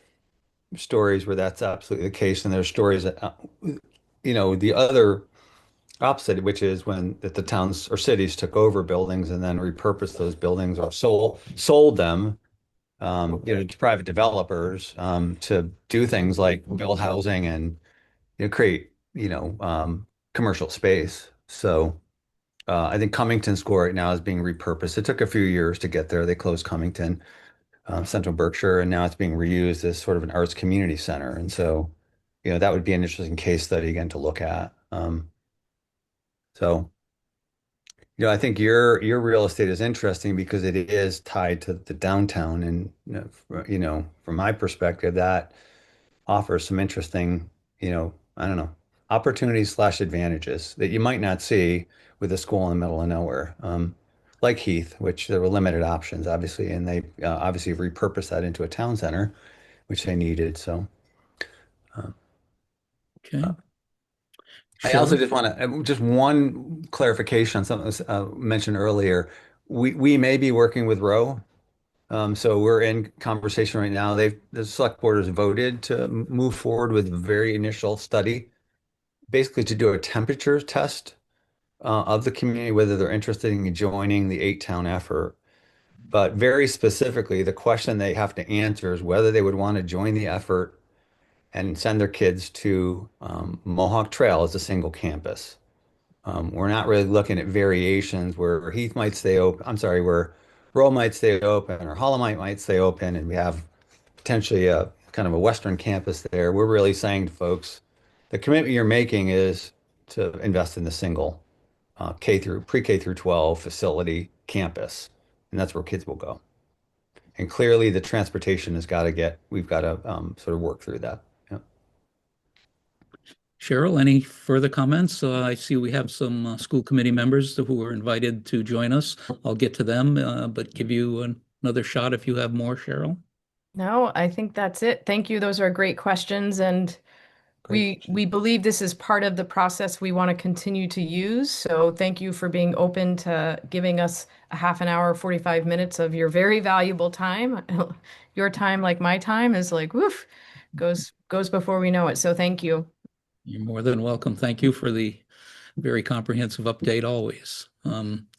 stories where that's absolutely the case, and there's stories that, the other opposite, which is when that the towns or cities took over buildings and then repurposed those buildings or sold them, to private developers, to do things like build housing and create, commercial space. So I think Cummington School right now is being repurposed. It took a few years to get there. They closed Cummington, Central Berkshire, and now it's being reused as sort of an arts community center. And so, that would be an interesting case study again to look at. So, I think your real estate is interesting because it is tied to the downtown, and from my perspective, that offers some interesting, I don't know, opportunities/advantages that you might not see with a school in the middle of nowhere. like Heath, which there were limited options, obviously, and they obviously repurposed that into a town center, which they needed. So Okay. I also Cheryl? just want to just one clarification on something that was mentioned earlier. We may be working with Roe. So we're in conversation right now. The select board has voted to move forward with a very initial study, basically to do a temperature test of the community, whether they're interested in joining the 8-town effort. But very specifically, the question they have to answer is whether they would want to join the effort and send their kids to Mohawk Trail as a single campus. We're not really looking at variations where Heath might stay open. I'm sorry, where Roll might stay open or Holomite might stay open, and we have potentially a kind of a Western campus there. We're really saying to folks, the commitment you're making is to invest in the single pre-K through 12 facility campus, and that's where kids will go. And clearly, the transportation we've got to sort of work through that. Yeah. Cheryl, any further comments? I see we have some school committee members who are invited to join us. I'll get to them, but give you another shot if you have more, Cheryl. No, I think that's it. Thank you. Those are great questions. And we believe this is part of the process we want to continue to use. So thank you for being open to giving us a half an hour, 45 minutes of your very valuable time. Your time, like my time, is like, woof, goes before we know it. So thank you. You're more than welcome. Thank you for the very comprehensive update always.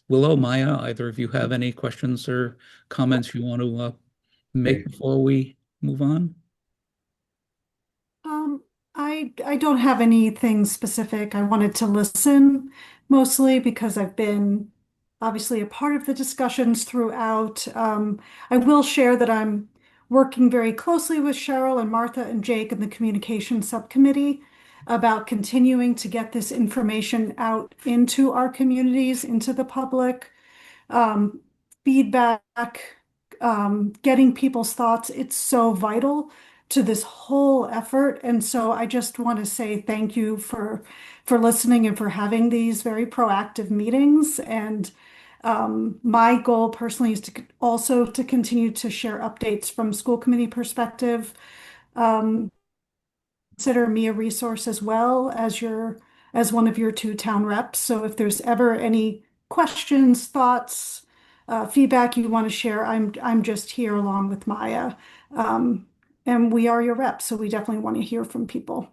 Willow, Maya, either of you have any questions or comments you want to make before we move on? I don't have anything specific. I wanted to listen mostly because I've been obviously a part of the discussions throughout. I will share that I'm working very closely with Cheryl and Martha and Jake in the communication subcommittee about continuing to get this information out into our communities, into the public, feedback, getting people's thoughts. It's so vital to this whole effort. And so I just want to say thank you for listening and for having these very proactive meetings. And my goal personally is to also to continue to share updates from school committee perspective. Consider me a resource as well as one of your 2 town reps. So if there's ever any questions, thoughts, feedback you want to share, I'm just here along with Maya. And we are your reps, so we definitely want to hear from people.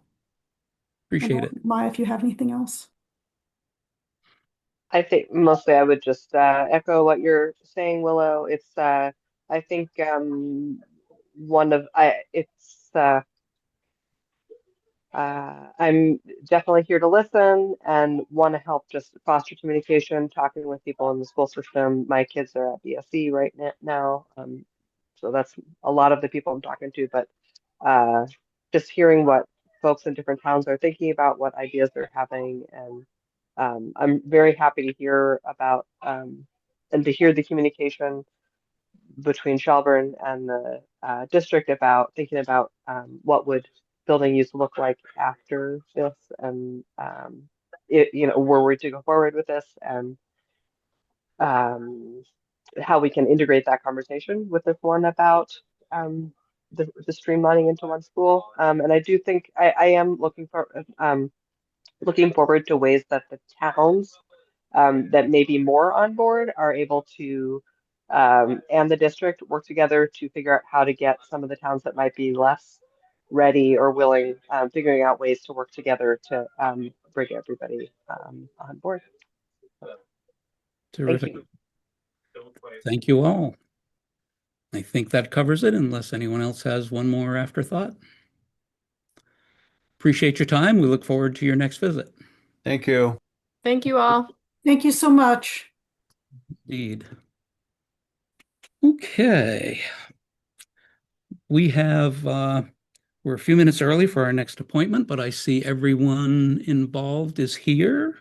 Appreciate it. Maya, if you have anything else. I think mostly I would just echo what you're saying, Willow. It's I think I'm definitely here to listen and want to help just foster communication, talking with people in the school system. My kids are at BSC right now, so that's a lot of the people I'm talking to, but just hearing what folks in different towns are thinking about, what ideas they're having, and I'm very happy to hear about and to hear the communication between Shelburne and the district about thinking about what would building use look like after this, and were we to go forward with this, and how we can integrate that conversation with this one about the streamlining into one school. And I do think I am looking forward to ways that the towns that may be more on board are able to, and the district work together to figure out how to get some of the towns that might be less ready or willing, figuring out ways to work together to bring everybody on board. Terrific. Thank you all. I think that covers it unless anyone else has one more afterthought. Appreciate your time. We look forward to your next visit. Thank you. Thank you all. Thank you so much. Indeed. Okay. We're a few minutes early for our next appointment, but I see everyone involved is here.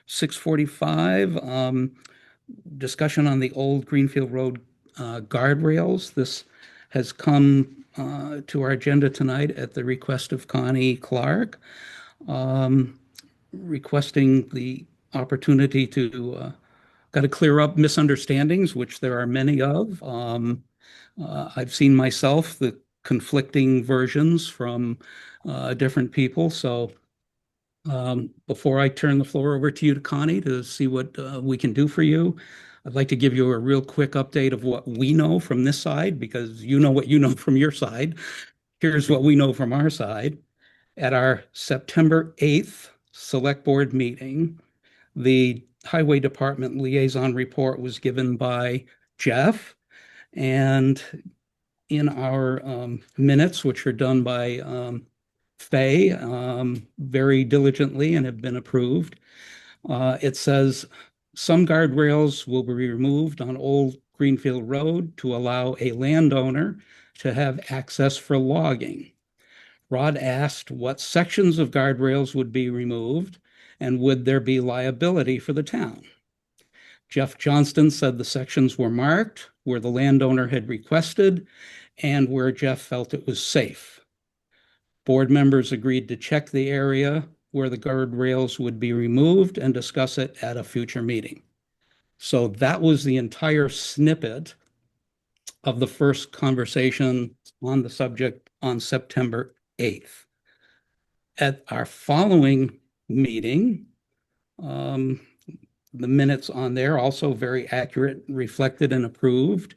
6:45. Discussion on the old Greenfield Road guardrails. This has come to our agenda tonight at the request of Connie Clark, requesting the opportunity to got to clear up misunderstandings, which there are many of. I've seen myself the conflicting versions from different people. So before I turn the floor over to you, to Connie, to see what we can do for you, I'd like to give you a real quick update of what we know from this side, because you know what you know from your side. Here's what we know from our side. At our September 8th Select Board meeting, the Highway Department liaison report was given by Jeff, and in our minutes, which are done by Faye very diligently and have been approved, it says some guardrails will be removed on Old Greenfield Road to allow a landowner to have access for logging. Rod asked what sections of guardrails would be removed and would there be liability for the town. Jeff Johnston said the sections were marked where the landowner had requested and where Jeff felt it was safe. Board members agreed to check the area where the guardrails would be removed and discuss it at a future meeting. So that was the entire snippet of the first conversation on the subject on September 8th. At our following meeting, the minutes on there, also very accurate, reflected and approved,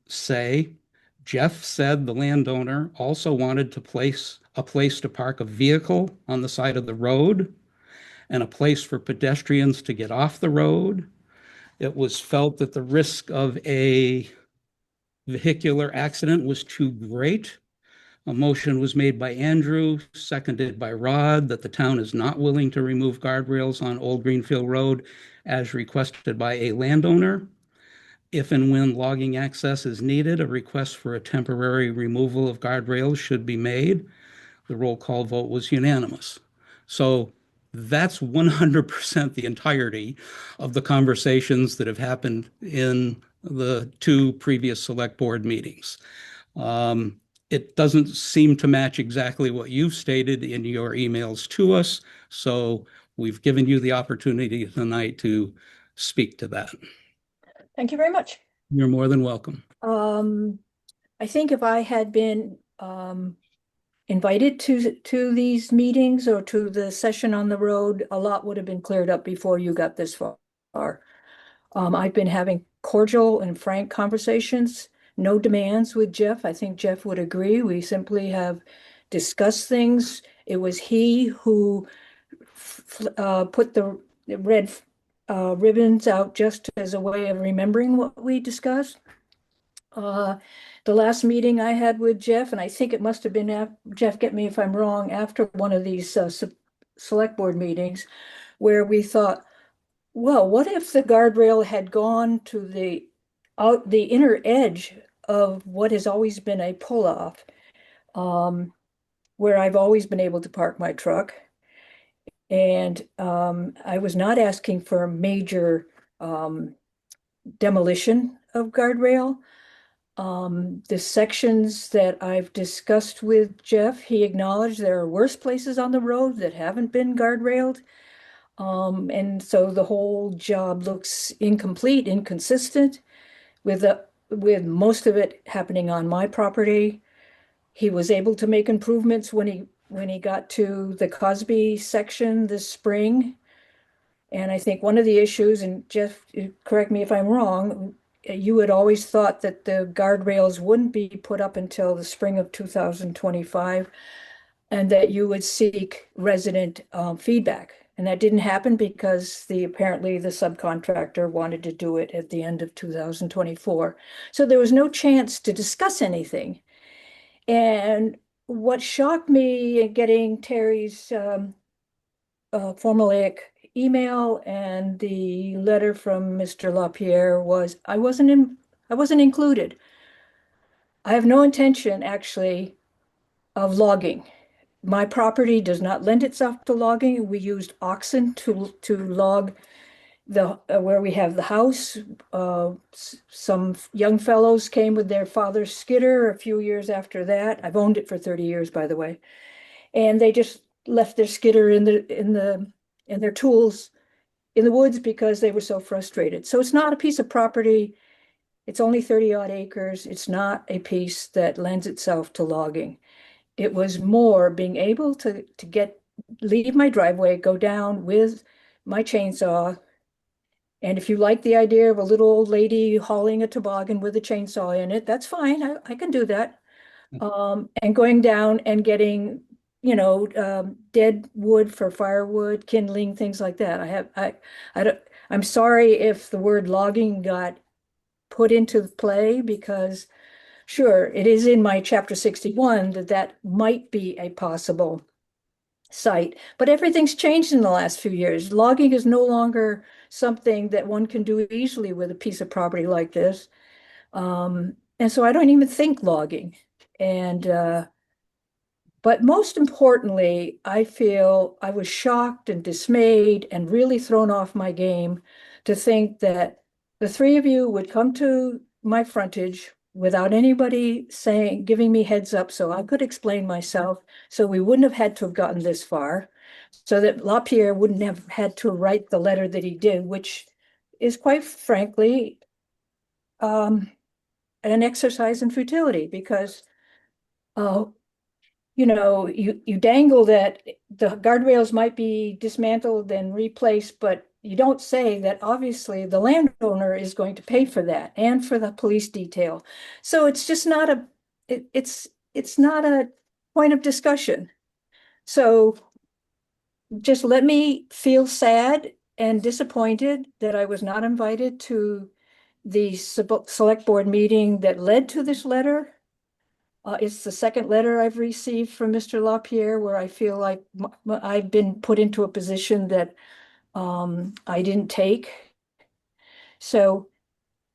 say Jeff said the landowner also wanted to place a place to park a vehicle on the side of the road and a place for pedestrians to get off the road. It was felt that the risk of a vehicular accident was too great. A motion was made by Andrew, seconded by Rod, that the town is not willing to remove guardrails on Old Greenfield Road as requested by a landowner. If and when logging access is needed, a request for a temporary removal of guardrails should be made. The roll call vote was unanimous. So that's 100% the entirety of the conversations that have happened in the two previous select board meetings. It doesn't seem to match exactly what you've stated in your emails to us, so we've given you the opportunity tonight to speak to that. Thank you very much. You're more than welcome. I think if I had been invited to these meetings or to the session on the road, a lot would have been cleared up before you got this far. I've been having cordial and frank conversations, no demands with Jeff. I think Jeff would agree. We simply have discussed things. It was he who put the red ribbons out just as a way of remembering what we discussed. The last meeting I had with Jeff, and I think it must have been, Jeff, get me if I'm wrong, after one of these select board meetings, where we thought, well, what if the guardrail had gone to the inner edge of what has always been a pull-off, where I've always been able to park my truck. And I was not asking for a major demolition of guardrail. The sections that I've discussed with Jeff, he acknowledged there are worse places on the road that haven't been guardrailed. And so the whole job looks incomplete, inconsistent with most of it happening on my property. He was able to make improvements when he got to the Cosby section this spring. And I think one of the issues, and Jeff, correct me if I'm wrong, you had always thought that the guardrails wouldn't be put up until the spring of 2025, and that you would seek resident feedback. And that didn't happen because apparently the subcontractor wanted to do it at the end of 2024. So there was no chance to discuss anything. And what shocked me in getting Terry's formulaic email and the letter from Mr. LaPierre was I wasn't included. I have no intention actually of logging. My property does not lend itself to logging. We used oxen to log where we have the house. Some young fellows came with their father's skidder a few years after that. I've owned it for 30 years, by the way. And they just left their skidder in their tools in the woods because they were so frustrated. So it's not a piece of property. It's only 30 odd acres. It's not a piece that lends itself to logging. It was more being able to leave my driveway, go down with my chainsaw. And if you like the idea of a little old lady hauling a toboggan with a chainsaw in it, that's fine. I can do that. And going down and getting, dead wood for firewood, kindling, things like that. I'm sorry if the word logging got put into play because sure, it is in my chapter 61 that might be a possible site, but everything's changed in the last few years. Logging is no longer something that one can do easily with a piece of property like this. And so I don't even think logging. But most importantly, I feel I was shocked and dismayed and really thrown off my game to think that the three of you would come to my frontage without anybody giving me heads up so I could explain myself, so we wouldn't have had to have gotten this far, so that LaPierre wouldn't have had to write the letter that he did, which is quite frankly an exercise in futility because you dangle that the guardrails might be dismantled and replaced, but you don't say that obviously the landowner is going to pay for that and for the police detail. So it's just not it's not a point of discussion. So just let me feel sad and disappointed that I was not invited to the select board meeting that led to this letter. It's the second letter I've received from Mr. LaPierre where I feel like I've been put into a position that I didn't take. So,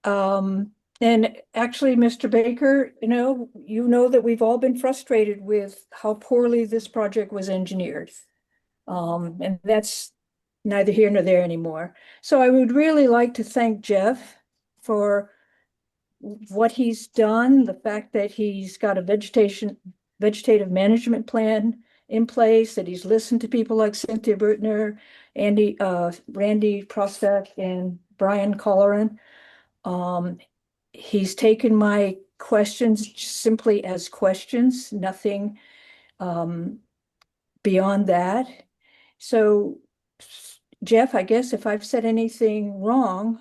and actually, Mr. Baker, you know that we've all been frustrated with how poorly this project was engineered. And that's neither here nor there anymore. So I would really like to thank Jeff for what he's done, the fact that he's got a vegetative management plan in place, that he's listened to people like Cynthia Bertner, Randy Prospect, and Brian Colleran. He's taken my questions simply as questions, nothing beyond that. So, Jeff, I guess if I've said anything wrong,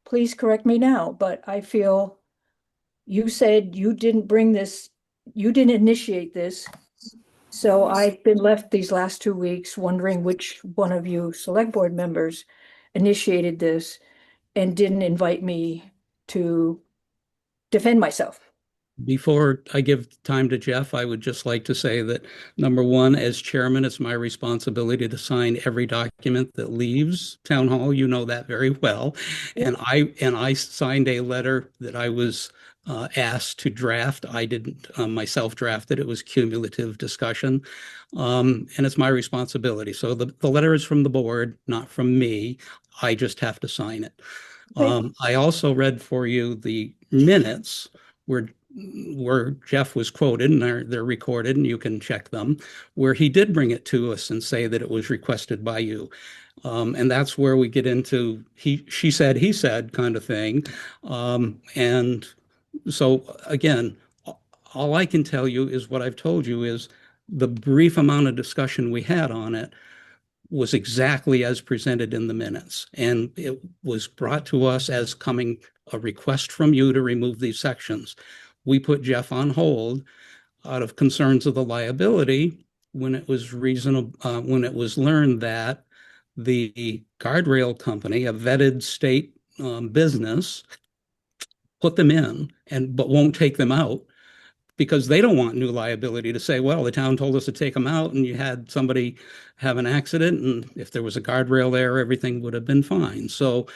please correct me now, but I feel you said you didn't initiate this. So I've been left these last 2 weeks wondering which one of you select board members initiated this and didn't invite me to defend myself. Before I give time to Jeff, I would just like to say that number one, as chairman, it's my responsibility to sign every document that leaves town hall. You know that very well. And I signed a letter that I was asked to draft. I didn't myself draft it. It was cumulative discussion. And it's my responsibility. So the letter is from the board, not from me. I just have to sign it. I also read for you the minutes where Jeff was quoted, and they're recorded, and you can check them, where he did bring it to us and say that it was requested by you. And that's where we get into she said, he said kind of thing. And so again, all I can tell you is what I've told you is the brief amount of discussion we had on it was exactly as presented in the minutes. And it was brought to us as coming a request from you to remove these sections. We put Jeff on hold out of concerns of the liability when it was when it was learned that the guardrail company, a vetted state business, put them in but won't take them out because they don't want new liability to say, well, the town told us to take them out and you had somebody have an accident, and if there was a guardrail there, everything would have been fine. So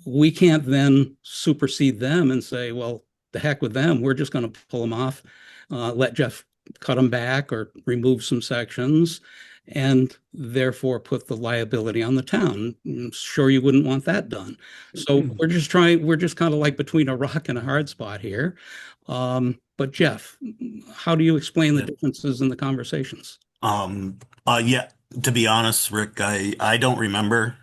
we can't then supersede them and say, well, the heck with them. We're just going to pull them off, let Jeff cut them back or remove some sections, and therefore put the liability on the town. I'm sure you wouldn't want that done. So we're just kind of like between a rock and a hard spot here. But Jeff, how do you explain the differences in the conversations? Yeah, to be honest, Rick, I don't remember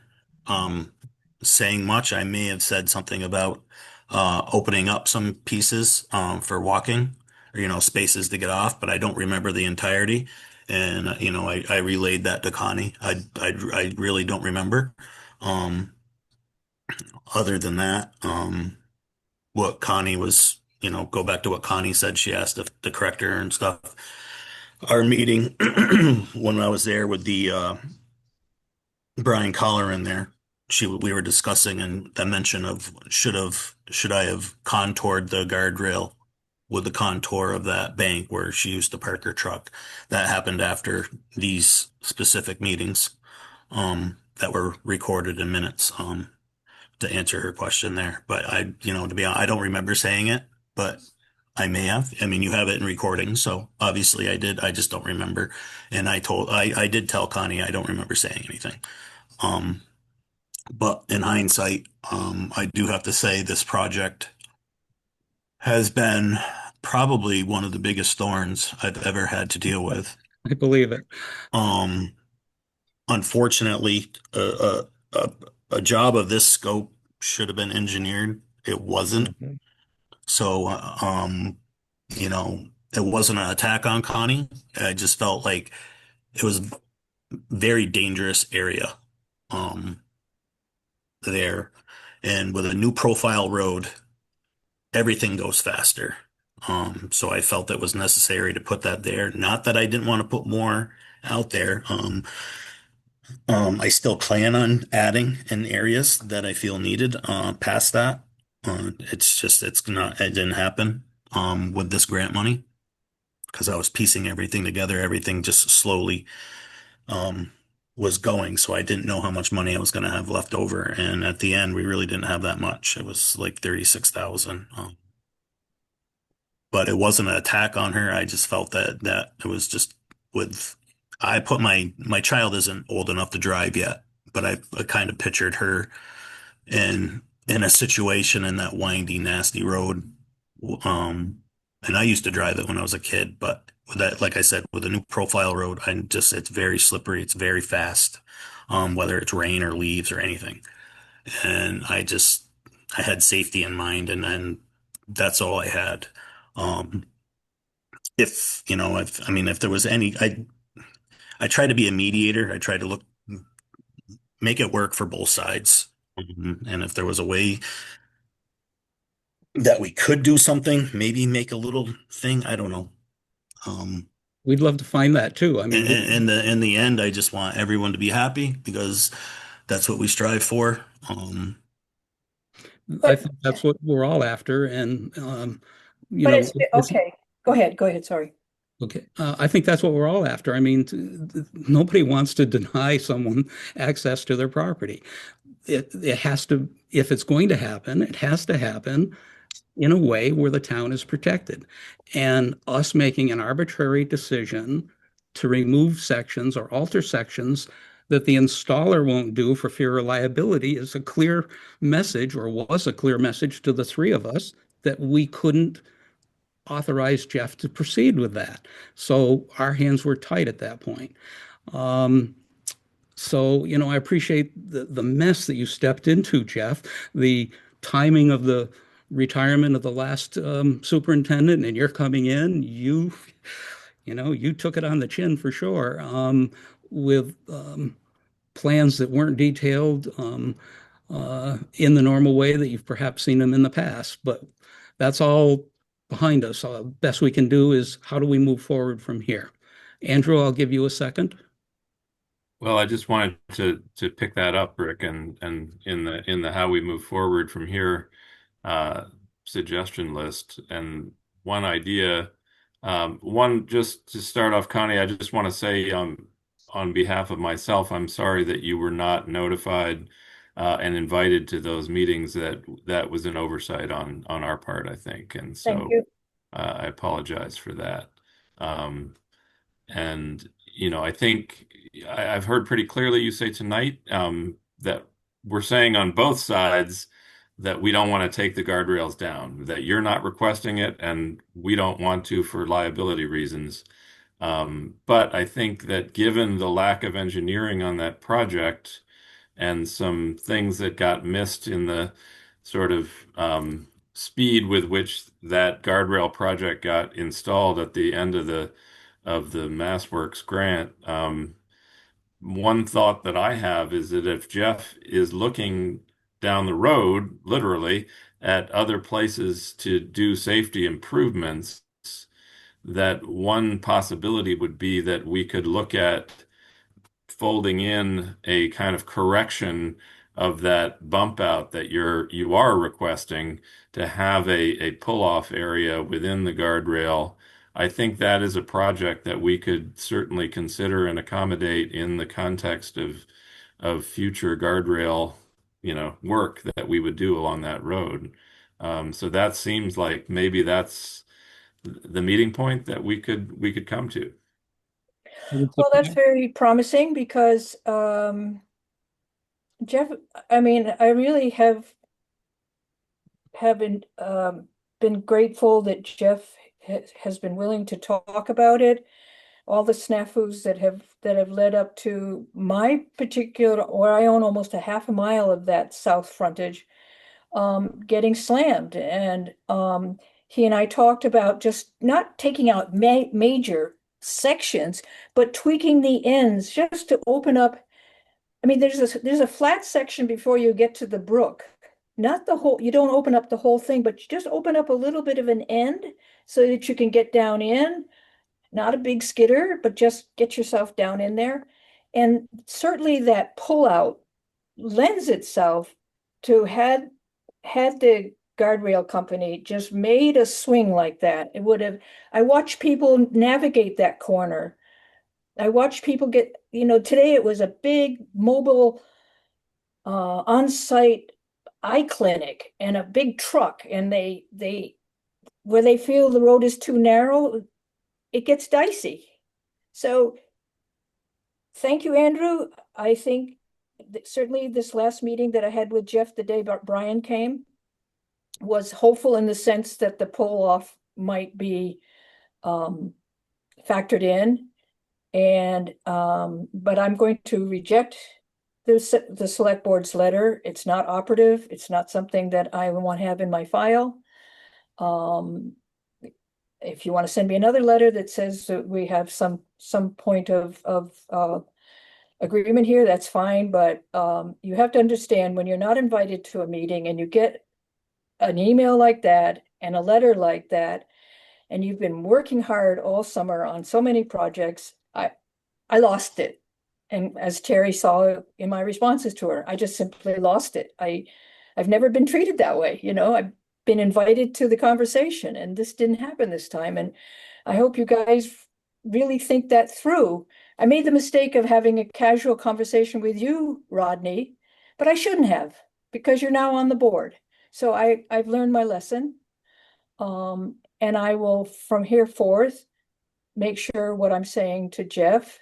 saying much. I may have said something about opening up some pieces for walking or, spaces to get off, but I don't remember the entirety. And, I relayed that to Connie. I really don't remember. Um, Other than that, what Connie was, go back to what Connie said. She asked to correct her and stuff. Our meeting when I was there with the Brian Collar in there, we were discussing and the mention of should I have contoured the guardrail with the contour of that bank where she used to park her truck. That happened after these specific meetings that were recorded in minutes to answer her question there. But to be honest, I don't remember saying it, but I may have. I mean, you have it in recording, so obviously I did. I just don't remember. And I did tell Connie I don't remember saying anything. Um, but in hindsight, I do have to say this project has been probably one of the biggest thorns I've ever had to deal with. I believe it. Um, Unfortunately, a job of this scope should have been engineered. It wasn't. So, it wasn't an attack on Connie. I just felt like it was a very dangerous area, there. And with a new profile road, everything goes faster. So I felt it was necessary to put that there. Not that I didn't want to put more out there. I still plan on adding in areas that I feel needed, past that. It didn't happen, with this grant money because I was piecing everything together. Everything just slowly, was going. So I didn't know how much money I was going to have left over. And at the end, we really didn't have that much. It was like 36,000. But it wasn't an attack on her. I just felt that it was just with, I put my child isn't old enough to drive yet, but I kind of pictured her in a situation in that windy, nasty road. And I used to drive it when I was a kid, but with that, like I said, with a new profile road, it's very slippery. It's very fast, whether it's rain or leaves or anything. And I had safety in mind, and then that's all I had. Um, if there was any, I try to be a mediator. I try to make it work for both sides. And if there was a way that we could do something, maybe make a little thing, I don't know. We'd love to find that too. I mean, in the end, I just want everyone to be happy because that's what we strive for. I think that's what we're all after. And, But it's okay. Go ahead. Sorry. Okay. I think that's what we're all after. I mean, nobody wants to deny someone access to their property. It has to, if it's going to happen, it has to happen in a way where the town is protected. And us making an arbitrary decision to remove sections or alter sections that the installer won't do for fear of liability is a clear message, or was a clear message to the three of us, that we couldn't authorize Jeff to proceed with that. So our hands were tied at that point. So, I appreciate the mess that you stepped into, Jeff. The timing of the retirement of the last superintendent, and you're coming in, you took it on the chin for sure, with plans that weren't detailed in the normal way that you've perhaps seen them in the past. But that's all behind us. Best we can do is how do we move forward from here? Andrew, I'll give you a second. Well, I just wanted to pick that up, Rick, and in the how we move forward from here suggestion list. And one idea, one just to start off, Connie, I just want to say on behalf of myself, I'm sorry that you were not notified and invited to those meetings. That was an oversight on our part, I think, and so Thank you. I apologize for that. And I think I've heard pretty clearly you say tonight that we're saying on both sides that we don't want to take the guardrails down, that you're not requesting it, and we don't want to for liability reasons. But I think that given the lack of engineering on that project, and some things that got missed in the sort of speed with which that guardrail project got installed at the end of the MassWorks grant. One thought that I have is that if Jeff is looking down the road, literally, at other places to do safety improvements, that one possibility would be that we could look at folding in a kind of correction of that bump out that you are requesting to have a pull-off area within the guardrail. I think that is a project that we could certainly consider and accommodate in the context of future guardrail, work that we would do along that road. So that seems like maybe that's the meeting point that we could come to. Well, that's very promising because Jeff, I mean, I really have been grateful that Jeff has been willing to talk about it. All the snafus that have led up to my particular, where I own almost a half a mile of that south frontage, getting slammed. And he and I talked about just not taking out major sections, but tweaking the ends just to open up. I mean, there's a flat section before you get to the brook. Not the whole, you don't open up the whole thing, but you just open up a little bit of an end so that you can get down in. Not a big skidder, but just get yourself down in there. And certainly that pullout lends itself to had the guardrail company just made a swing like that. It would have, I watched people navigate that corner. I watched people get, today it was a big mobile on-site eye clinic and a big truck, and they where they feel the road is too narrow, it gets dicey. So thank you, Andrew. I think that certainly this last meeting that I had with Jeff the day Brian came was hopeful in the sense that the pull-off might be factored in. And but I'm going to reject the select board's letter. It's not operative. It's not something that I want to have in my file. If you want to send me another letter that says that we have some point of agreement here, that's fine. But you have to understand, when you're not invited to a meeting and you get an email like that and a letter like that, and you've been working hard all summer on so many projects, I lost it. And as Terry saw in my responses to her, I just simply lost it. I've never been treated that way. I've been invited to the conversation, and this didn't happen this time. And I hope you guys really think that through. I made the mistake of having a casual conversation with you, Rodney, but I shouldn't have, because you're now on the board. So I've learned my lesson. And I will, from here forth, make sure what I'm saying to Jeff.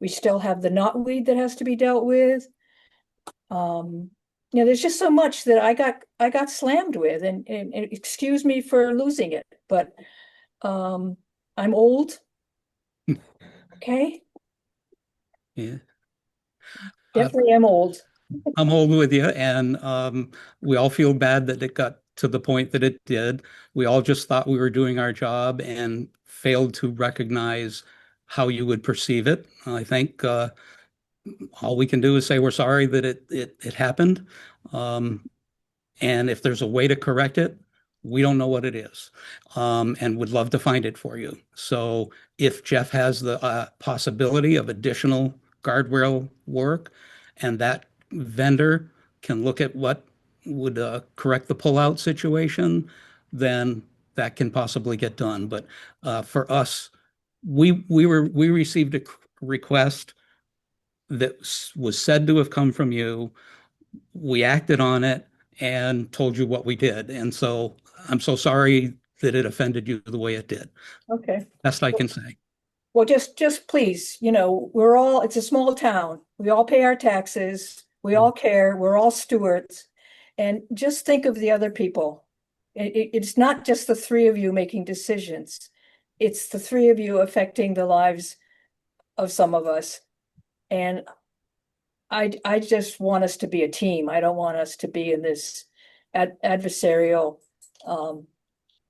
We still have the knotweed that has to be dealt with. There's just so much that I got slammed with, and excuse me for losing it, but I'm old. Okay. Yeah. Definitely am old. I'm old with you, and we all feel bad that it got to the point that it did. We all just thought we were doing our job and failed to recognize how you would perceive it. I think all we can do is say we're sorry that it happened. And if there's a way to correct it, we don't know what it is, and would love to find it for you. So if Jeff has the possibility of additional guardrail work, and that vendor can look at what would correct the pullout situation, then that can possibly get done. But for us, we received a request that was said to have come from you. We acted on it and told you what we did. And so I'm so sorry that it offended you the way it did. Okay. Best I can say. Well, just please, it's a small town. We all pay our taxes. We all care. We're all stewards. And just think of the other people. It's not just the three of you making decisions. It's the three of you affecting the lives of some of us. And I just want us to be a team. I don't want us to be in this adversarial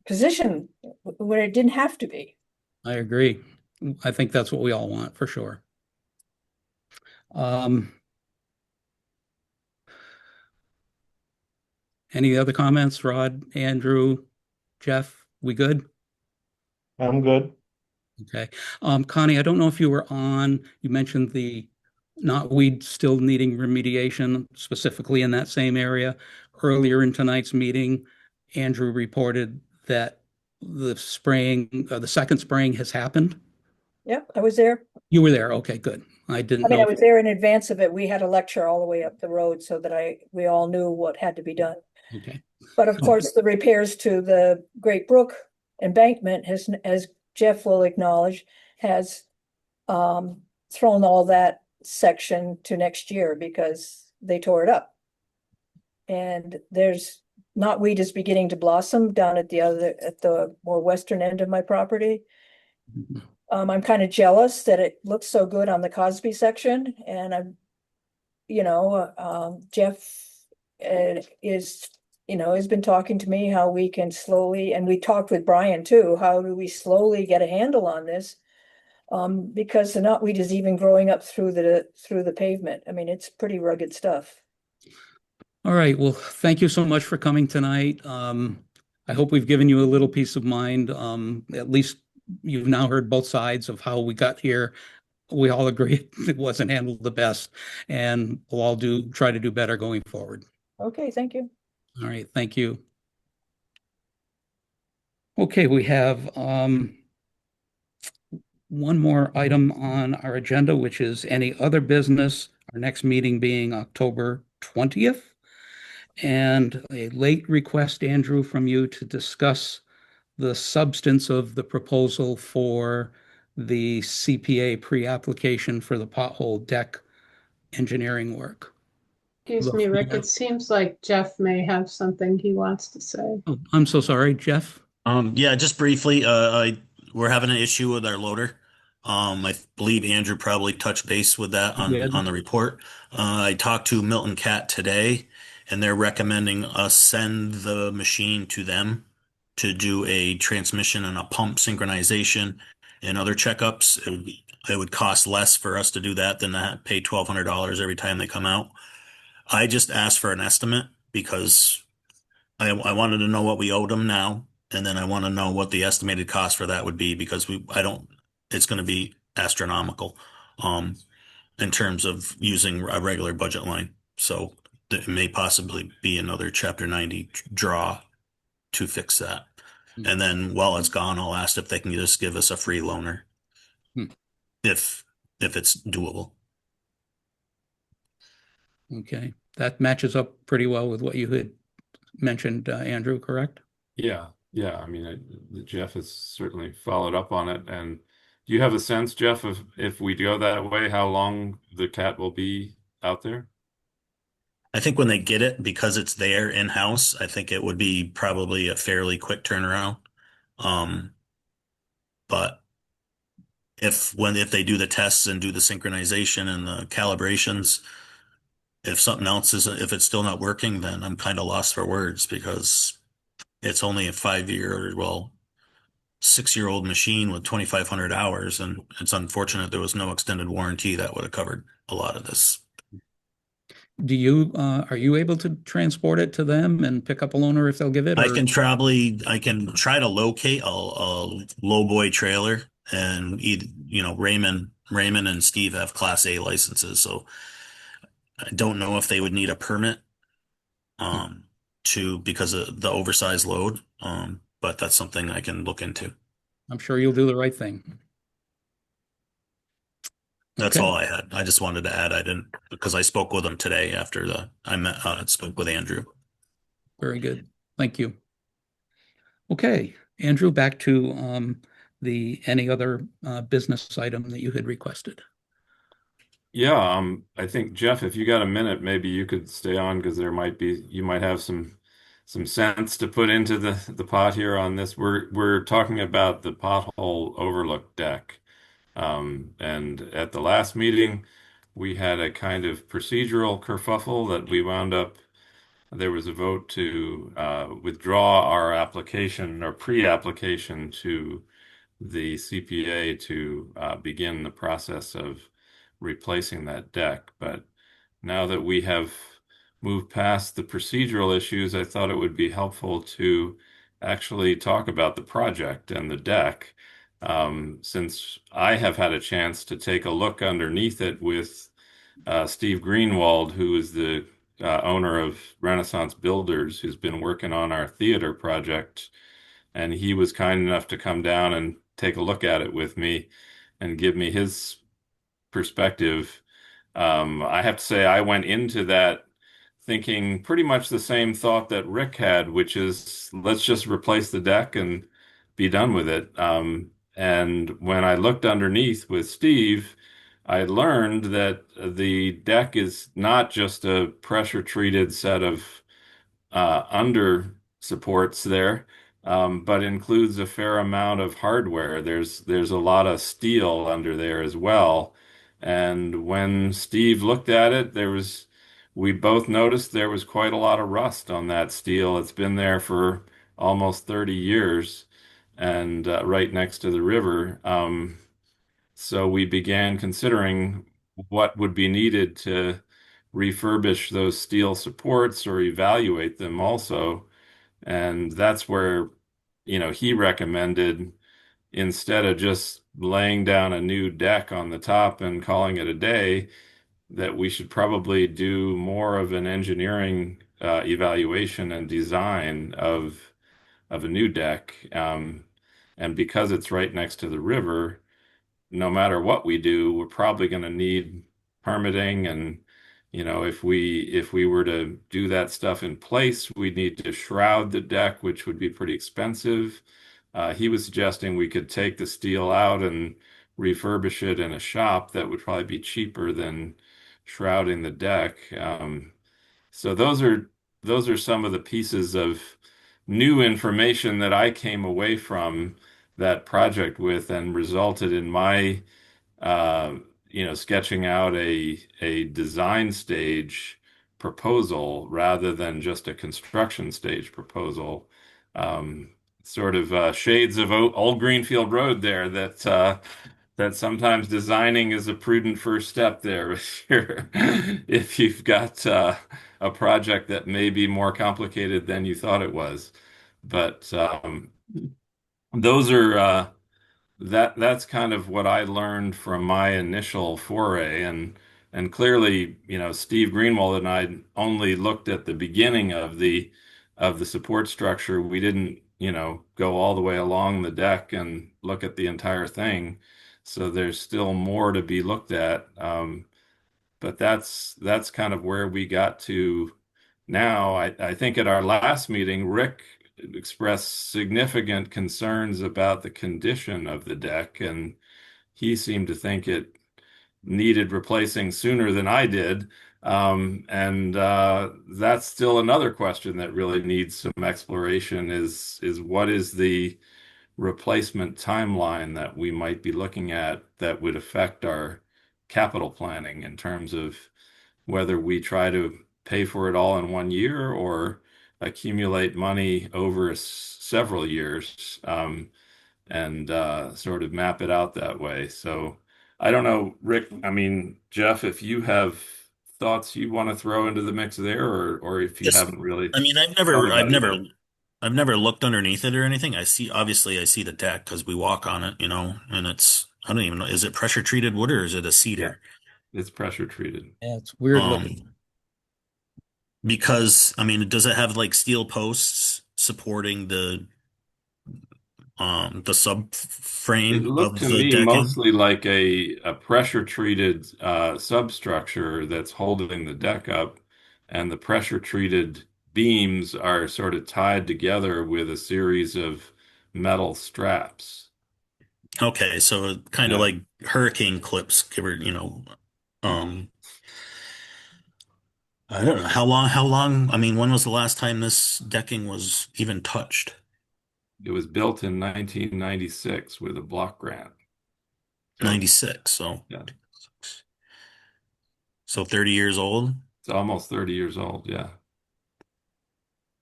position where it didn't have to be. I agree. I think that's what we all want for sure. Um, any other comments, Rod, Andrew, Jeff? We good? I'm good. Okay. Connie, I don't know if you were on, you mentioned the knotweed still needing remediation specifically in that same area. Earlier in tonight's meeting, Andrew reported that the spraying, the second spraying has happened. Yep, I was there. You were there. Okay, good. I didn't I mean, know. I was there in advance of it. We had a lecture all the way up the road so that we all knew what had to be done. Okay. But of course, the repairs to the Great Brook embankment has, as Jeff will acknowledge, has thrown all that section to next year because they tore it up. And there's knotweed is beginning to blossom down at the more western end of my property. I'm kind of jealous that it looks so good on the Cosby section, and I'm, Jeff is, has been talking to me how we can slowly, and we talked with Brian too, how do we slowly get a handle on this? Because the knotweed is even growing up through the pavement. I mean, it's pretty rugged stuff. All right. Well, thank you so much for coming tonight. I hope we've given you a little peace of mind. At least you've now heard both sides of how we got here. We all agree it wasn't handled the best, and we'll all try to do better going forward. Okay, thank you. All right, thank you. Okay, we have one more item on our agenda, which is any other business, our next meeting being October 20th. And a late request, Andrew, from you to discuss the substance of the proposal for the CPA pre-application for the pothole deck engineering work. Excuse me, Rick, it seems like Jeff may have something he wants to say. Oh, I'm so sorry, Jeff. Yeah, just briefly, we're having an issue with our loader. I believe Andrew probably touched base with that on the report. I talked to Milton Cat today, and they're recommending us send the machine to them to do a transmission and a pump synchronization and other checkups. It would cost less for us to do that than to pay $1,200 every time they come out. I just asked for an estimate because I wanted to know what we owed them now, and then I want to know what the estimated cost for that would be because it's going to be astronomical, in terms of using a regular budget line. So it may possibly be another Chapter 90 draw to fix that. And then while it's gone, I'll ask if they can just give us a free loaner, if it's doable. Okay, that matches up pretty well with what you had mentioned, Andrew, correct? Yeah. I mean, Jeff has certainly followed up on it. And do you have a sense, Jeff, of if we go that way, how long the cat will be out there? I think when they get it, because it's there in-house, I think it would be probably a fairly quick turnaround. But if they do the tests and do the synchronization and the calibrations, if it's still not working, then I'm kind of lost for words because it's only a 6-year-old machine with 2,500 hours, and it's unfortunate there was no extended warranty that would have covered a lot of this. Are you able to transport it to them and pick up a loaner if they'll give it? I can try to locate a lowboy trailer, and Raymond and Steve have Class A licenses, so I don't know if they would need a permit because of the oversized load. But that's something I can look into. I'm sure you'll do the right thing. That's all I had. I just wanted to add, because I spoke with them today after I spoke with Andrew. Very good. Thank you. Okay, Andrew, back to any other business item that you had requested. Yeah, I think Jeff, if you got a minute, maybe you could stay on because you might have some sense to put into the pot here on this. We're talking about the pothole overlook deck. And at the last meeting, we had a kind of procedural kerfuffle that we wound up. There was a vote to withdraw our application or pre-application to the CPA to begin the process of replacing that deck. But now that we have moved past the procedural issues, I thought it would be helpful to actually talk about the project and the deck, since I have had a chance to take a look underneath it with Steve Greenwald, who is the owner of Renaissance Builders, who's been working on our theater project. And he was kind enough to come down and take a look at it with me and give me his perspective. I have to say, I went into that thinking pretty much the same thought that Rick had, which is let's just replace the deck and be done with it. And when I looked underneath with Steve, I learned that the deck is not just a pressure treated set of under supports there, but includes a fair amount of hardware. There's a lot of steel under there as well. And when Steve looked at it, we both noticed there was quite a lot of rust on that steel. It's been there for almost 30 years and right next to the river. So we began considering what would be needed to refurbish those steel supports or evaluate them also. And that's where, he recommended instead of just laying down a new deck on the top and calling it a day, that we should probably do more of an engineering evaluation and design of a new deck. And because it's right next to the river, no matter what we do, we're probably going to need permitting. And, if we were to do that stuff in place, we'd need to shroud the deck, which would be pretty expensive. He was suggesting we could take the steel out and refurbish it in a shop. That would probably be cheaper than shrouding the deck. So those are some of the pieces of new information that I came away from that project with and resulted in my uh, sketching out a design stage proposal rather than just a construction stage proposal. Sort of shades of old Greenfield Road there that sometimes designing is a prudent first step there if you've got a project that may be more complicated than you thought it was. But those are that's kind of what I learned from my initial foray. And clearly, Steve Greenwald and I only looked at the beginning of the support structure. We didn't, go all the way along the deck and look at the entire thing. So there's still more to be looked at. But that's kind of where we got to now. I think at our last meeting, Rick expressed significant concerns about the condition of the deck, and he seemed to think it needed replacing sooner than I did. And that's still another question that really needs some exploration is what is the replacement timeline that we might be looking at that would affect our capital planning in terms of whether we try to pay for it all in 1 year or accumulate money over several years, and sort of map it out that way. So I don't know, Rick, I mean, Jeff, if you have thoughts you want to throw into the mix there, or if you Yes. haven't really I mean, thought about it yet. I've never looked underneath it or anything. Obviously I see the deck because we walk on it, and I don't even know, is it pressure treated wood or is it a cedar? It's pressure treated. Yeah, it's weird looking. Because, I mean, does it have like steel posts supporting the subframe It looked of to the me decking? mostly like a pressure treated substructure that's holding the deck up, and the pressure treated beams are sort of tied together with a series of metal straps. Okay, so kind of Yeah. like hurricane clips, I don't know how long, I mean, when was the last time this decking was even touched? It was built in 1996 with a block grant. So, 96, so yeah. So 30 years old. It's almost 30 years old. Yeah.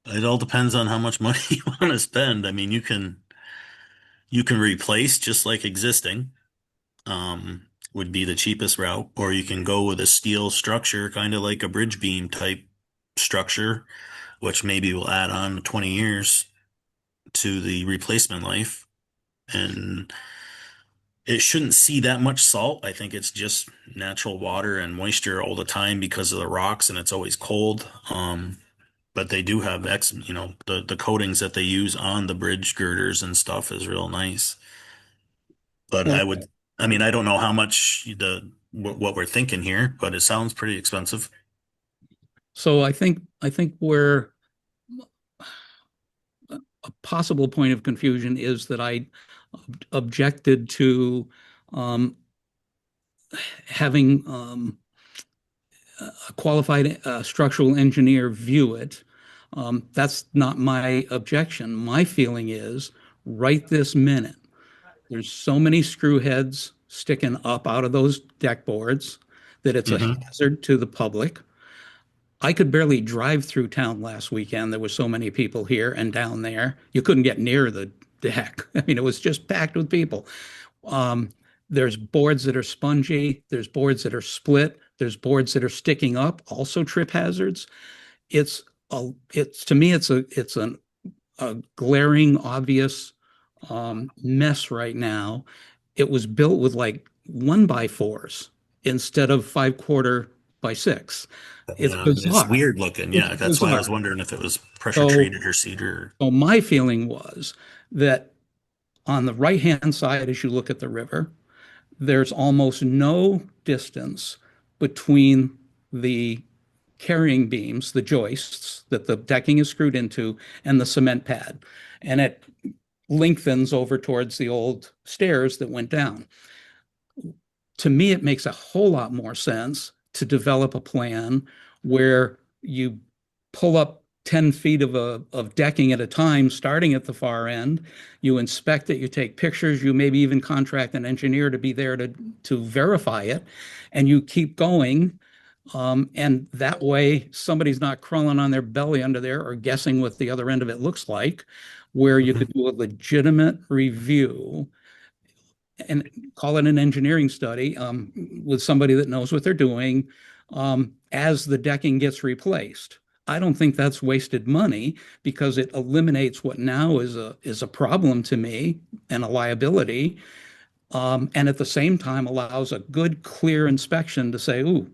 It all depends on how much money you want to spend. I mean, you can replace just like existing, would be the cheapest route, or you can go with a steel structure, kind of like a bridge beam type structure, which maybe will add on 20 years to the replacement life. And it shouldn't see that much salt. I think it's just natural water and moisture all the time because of the rocks and it's always cold. But they do have the coatings that they use on the bridge girders and stuff is real nice. But Well, I mean, I don't know how much what we're thinking here, but it sounds pretty expensive. so I think where a possible point of confusion is that I objected to um, having a qualified structural engineer view it. That's not my objection. My feeling is right this minute, there's so many screw heads sticking up out of those deck boards that it's a Hmm. hazard to the public. I could barely drive through town last weekend. There were so many people here and down there. You couldn't get near the deck. I mean, it was just packed with people. Um, there's boards that are spongy. There's boards that are split. There's boards that are sticking up, also trip hazards. It's to me, a glaring, obvious mess right now. It was built with like 1x4s instead of 5/4 by 6. It's Yeah, it's bizarre. weird looking. It's Yeah, that's why I was bizarre. wondering if it was pressure So, treated or cedar. so my feeling was that on the right-hand side, as you look at the river, there's almost no distance between the carrying beams, the joists that the decking is screwed into, and the cement pad. And it lengthens over towards the old stairs that went down. To me, it makes a whole lot more sense to develop a plan where you pull up 10 feet of decking at a time, starting at the far end. You inspect it, you take pictures, you maybe even contract an engineer to be there to verify it, and you keep going. And that way, somebody's not crawling on their belly under there or guessing what the other end of it looks like, where you could do a legitimate review and call it an engineering study with somebody that knows what they're doing as the decking gets replaced. I don't think that's wasted money because it eliminates what now is a problem to me and a liability, and at the same time allows a good, clear inspection to say, "Ooh,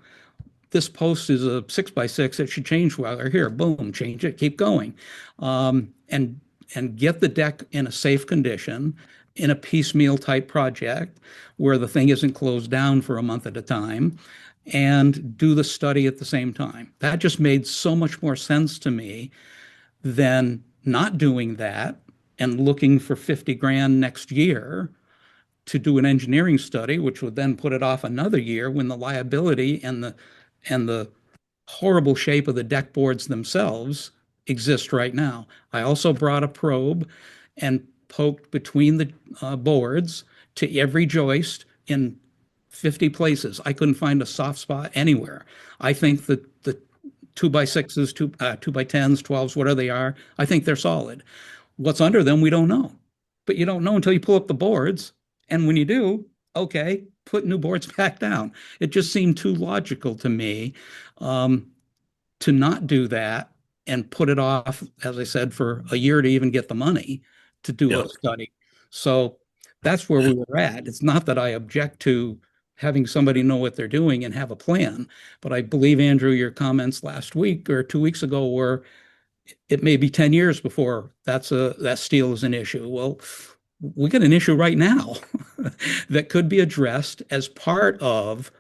this post is a 6x6. It should change while they're here." Boom, change it, keep going, and get the deck in a safe condition in a piecemeal type project where the thing isn't closed down for a month at a time, and do the study at the same time. That just made so much more sense to me than not doing that and looking for 50 grand next year to do an engineering study, which would then put it off another year when the liability and the horrible shape of the deck boards themselves exist right now. I also brought a probe and poked between the boards to every joist in 50 places. I couldn't find a soft spot anywhere. I think that the 2x6s, 2x10s, 12s, whatever they are, I think they're solid. What's under them, we don't know. But you don't know until you pull up the boards. And when you do, okay, put new boards back down. It just seemed too logical to me um, to not do that and put it off, as I said, for a year to even get the money to do a Yep. study. So that's where we were at. It's not that I object to having somebody know what they're doing and have a plan, but I believe, Andrew, your comments last week or 2 weeks ago were it may be 10 years before that steel is an issue. Well, we got an issue right now that could be addressed as part of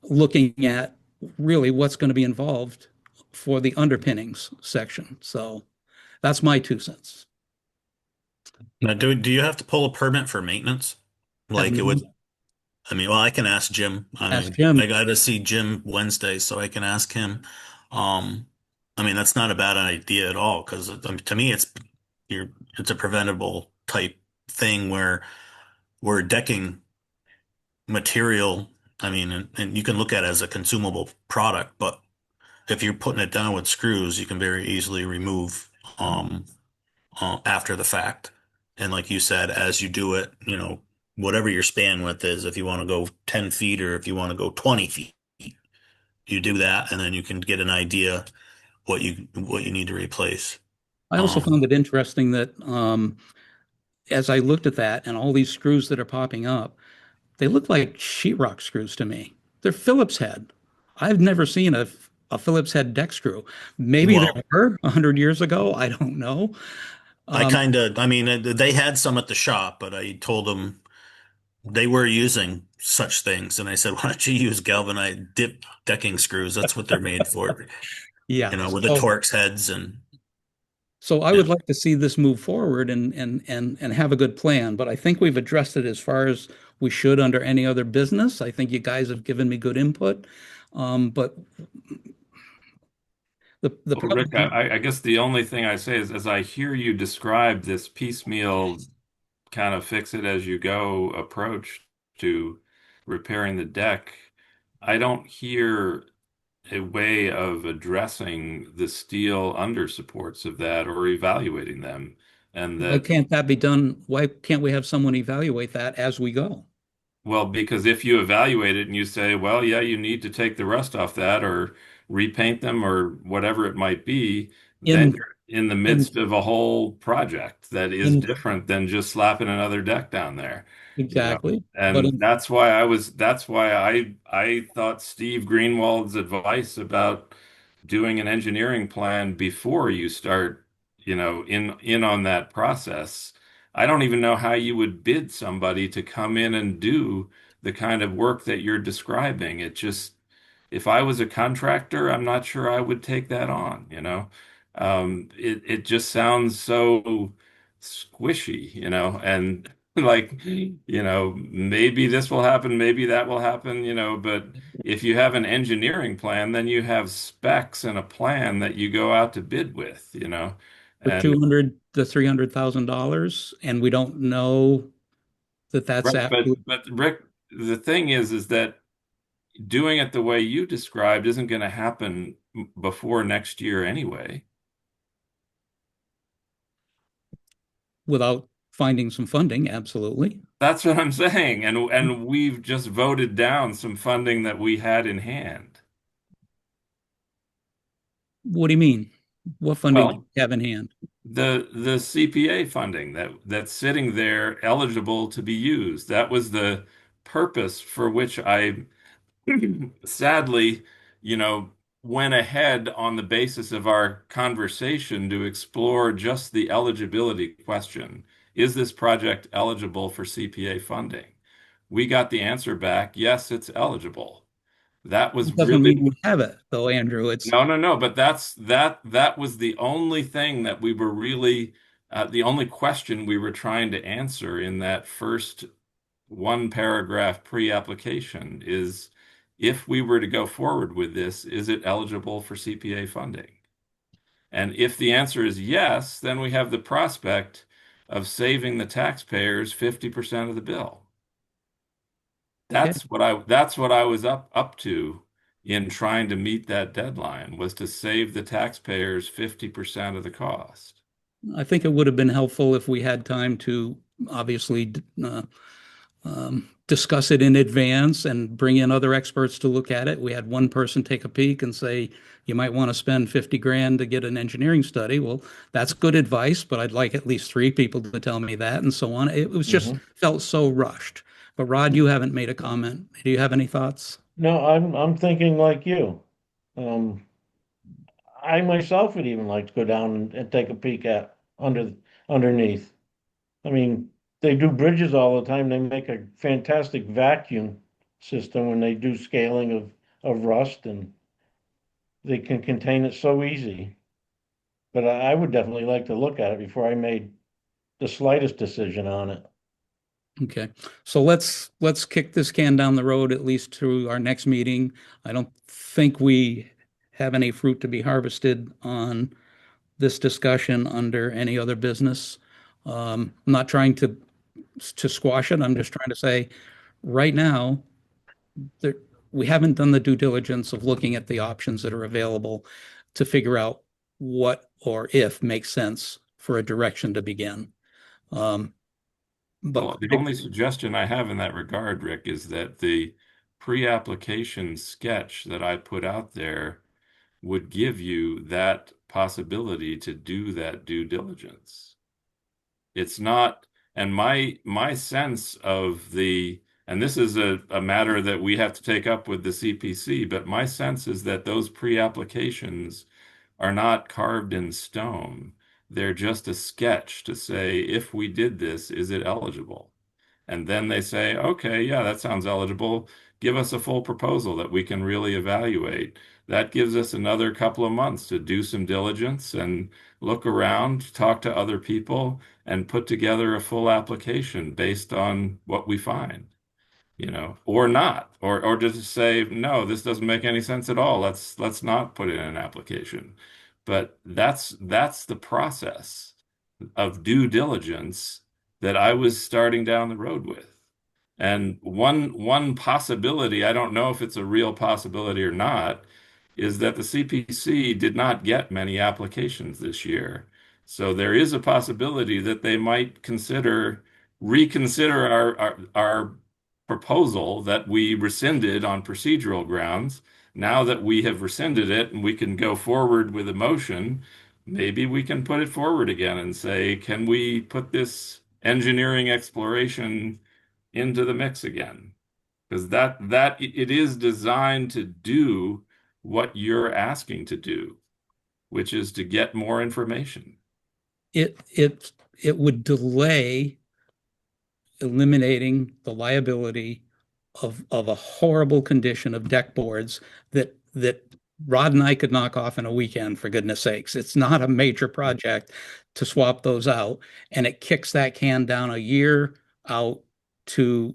looking at really what's going to be involved for the underpinnings section. So that's my 2 cents. Now, do you have to pull a permit for maintenance? Like it would, I mean, well, I can ask Jim. Ask Jim. I got to see Jim Wednesday, so I can ask him. I mean, that's not a bad idea at all because to me, it's a preventable type thing where decking material I mean, and you can look at it as a consumable product, but if you're putting it down with screws, you can very easily remove after the fact. And like you said, as you do it, whatever your span width is, if you want to go 10 feet or if you want to go 20 feet, you do that, and then you can get an idea what you need to replace. I also found it interesting that as I looked at that and all these screws that are popping up, they look like sheetrock screws to me. They're Phillips head. I've never seen a Phillips head deck screw. Maybe Well, there were 100 years ago. I don't know. I mean, they had some at the shop, but I told them they were using such things. And I said, why don't you use galvanized dip decking screws? That's what they're made for, Yeah. with the Torx heads. And So I would like to see this move forward and have a good plan, but I think we've addressed it as far as we should under any other business. I think you guys have given me good input. But the Well, Rick, I guess the only thing I say is, as I hear you describe this piecemeal kind of fix it as you go approach to repairing the deck, I don't hear a way of addressing the steel under supports of that or evaluating them. And why that, can't that be done? Why can't we have someone evaluate that as we go? well, because if you evaluate it and you say, well, yeah, you need to take the rust off that or repaint them or whatever it might be, then In you're in the midst of a whole project that is in different than just slapping another deck down there. exactly, but And that's why I thought Steve Greenwald's advice about doing an engineering plan before you start, in on that process. I don't even know how you would bid somebody to come in and do the kind of work that you're describing. It just, if I was a contractor, I'm not sure I would take that on. It just sounds so squishy, and like, maybe this will happen, maybe that will happen, but if you have an engineering plan, then you have specs and a plan that you go out to bid with. for And 200 to $300,000, and we don't know that that's right, actually but Rick, the thing is that doing it the way you described isn't going to happen before next year anyway. without finding some funding. Absolutely. That's what I'm saying. And we've just voted down some funding that we had in hand. What do you mean? What funding do Well, you have in hand? the CPA funding that's sitting there eligible to be used. That was the purpose for which I sadly, you know, went ahead on the basis of our conversation to explore just the eligibility question. Is this project eligible for CPA funding? We got the answer back, yes, it's eligible. That was It doesn't really mean we have it, though, Andrew. It's no, but that was the only thing that we were really the only question we were trying to answer in that first one paragraph pre-application is, if we were to go forward with this, is it eligible for CPA funding? And if the answer is yes, then we have the prospect of saving the taxpayers 50% of the bill. That's what I was up to in trying to meet that deadline, was to save the taxpayers 50% of the cost. I think it would have been helpful if we had time to obviously discuss it in advance and bring in other experts to look at it. We had one person take a peek and say, you might want to spend 50 grand to get an engineering study. Well, that's good advice, but I'd like at least 3 people to tell me that, and so on. It was just felt so rushed. But Rod, you haven't made a comment. Do you have any thoughts? No, I'm thinking like you. I myself would even like to go down and take a peek at underneath. I mean, they do bridges all the time. They make a fantastic vacuum system when they do scaling of rust, and they can contain it so easy. But I would definitely like to look at it before I made the slightest decision on it. Okay, so let's kick this can down the road at least to our next meeting. I don't think we have any fruit to be harvested on this discussion under any other business. I'm not trying to squash it. I'm just trying to say, right now, there, we haven't done the due diligence of looking at the options that are available to figure out what or if makes sense for a direction to begin. Well, the only suggestion I have in that regard, Rick, is that the pre-application sketch that I put out there would give you that possibility to do that due diligence. It's not, and my sense of and this is a matter that we have to take up with the CPC, but my sense is that those pre-applications are not carved in stone. They're just a sketch to say, if we did this, is it eligible? And then they say, okay, yeah, that sounds eligible. Give us a full proposal that we can really evaluate. That gives us another couple of months to do some diligence and look around, talk to other people, and put together a full application based on what we find, or not, or just say, no, this doesn't make any sense at all. Let's not put it in an application. But that's the process of due diligence that I was starting down the road with. And one possibility, I don't know if it's a real possibility or not, is that the CPC did not get many applications this year. So there is a possibility that they might reconsider our proposal that we rescinded on procedural grounds. Now that we have rescinded it and we can go forward with a motion, maybe we can put it forward again and say, can we put this engineering exploration into the mix again? Because that it is designed to do what you're asking to do, which is to get more information. It would delay eliminating the liability of a horrible condition of deck boards that Rod and I could knock off in a weekend, for goodness sakes. It's not a major project to swap those out, and it kicks that can down a year out to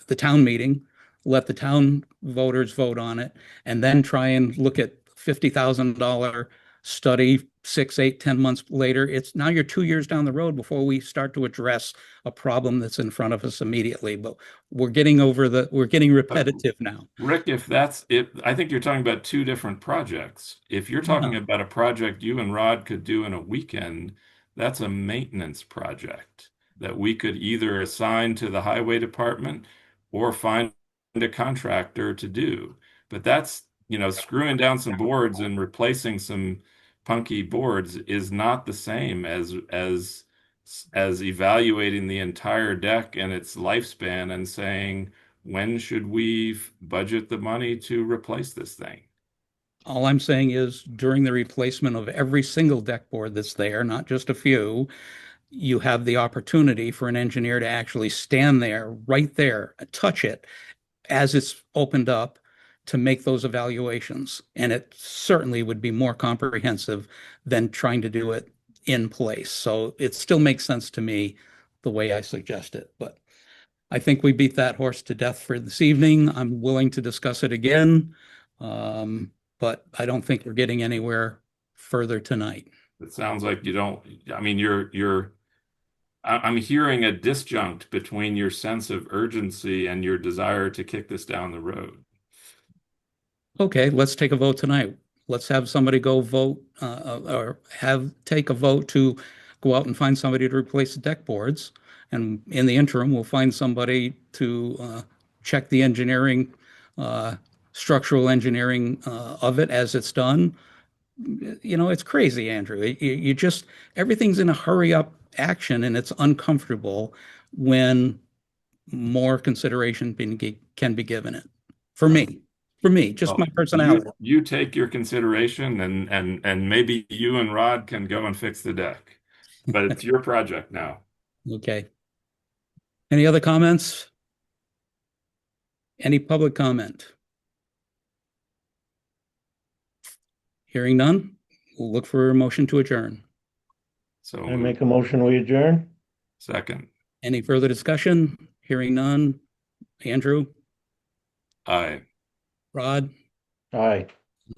the town meeting, let the town voters vote on it, and then try and look at $50,000 study 6, 8, 10 months later. It's now you're 2 years down the road before we start to address a problem that's in front of us immediately. But we're getting repetitive now. Rick, I think you're talking about two different projects. If you're talking about a project you and Rod could do in a weekend, that's a maintenance project that we could either assign to the highway department or find a contractor to do. But that's, screwing down some boards and replacing some punky boards is not the same as evaluating the entire deck and its lifespan and saying, when should we budget the money to replace this thing? All I'm saying is during the replacement of every single deck board that's there, not just a few, you have the opportunity for an engineer to actually stand there, right there, touch it as it's opened up to make those evaluations. And it certainly would be more comprehensive than trying to do it in place. So it still makes sense to me the way I suggest it. But I think we beat that horse to death for this evening. I'm willing to discuss it again, but I don't think we're getting anywhere further tonight. It sounds like you don't, I mean, I'm hearing a disjunct between your sense of urgency and your desire to kick this down the road. Okay, let's take a vote tonight. Let's have somebody go vote or take a vote to go out and find somebody to replace the deck boards. And in the interim, we'll find somebody to check the engineering, structural engineering of it as it's done. It's crazy, Andrew. You just, everything's in a hurry up action, and it's uncomfortable when more consideration can be given it. For me, just my personality. You take your consideration and maybe you and Rod can go and fix the deck, but it's your project now. Okay. Any other comments? Any public comment? Hearing none, we'll look for a motion to adjourn. So I make a motion, we adjourn? Second. Any further discussion? Hearing none. Andrew? Aye. Rod? Aye.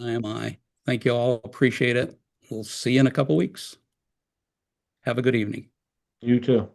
I am aye. Thank you all. Appreciate it. We'll see you in a couple weeks. Have a good evening. You too.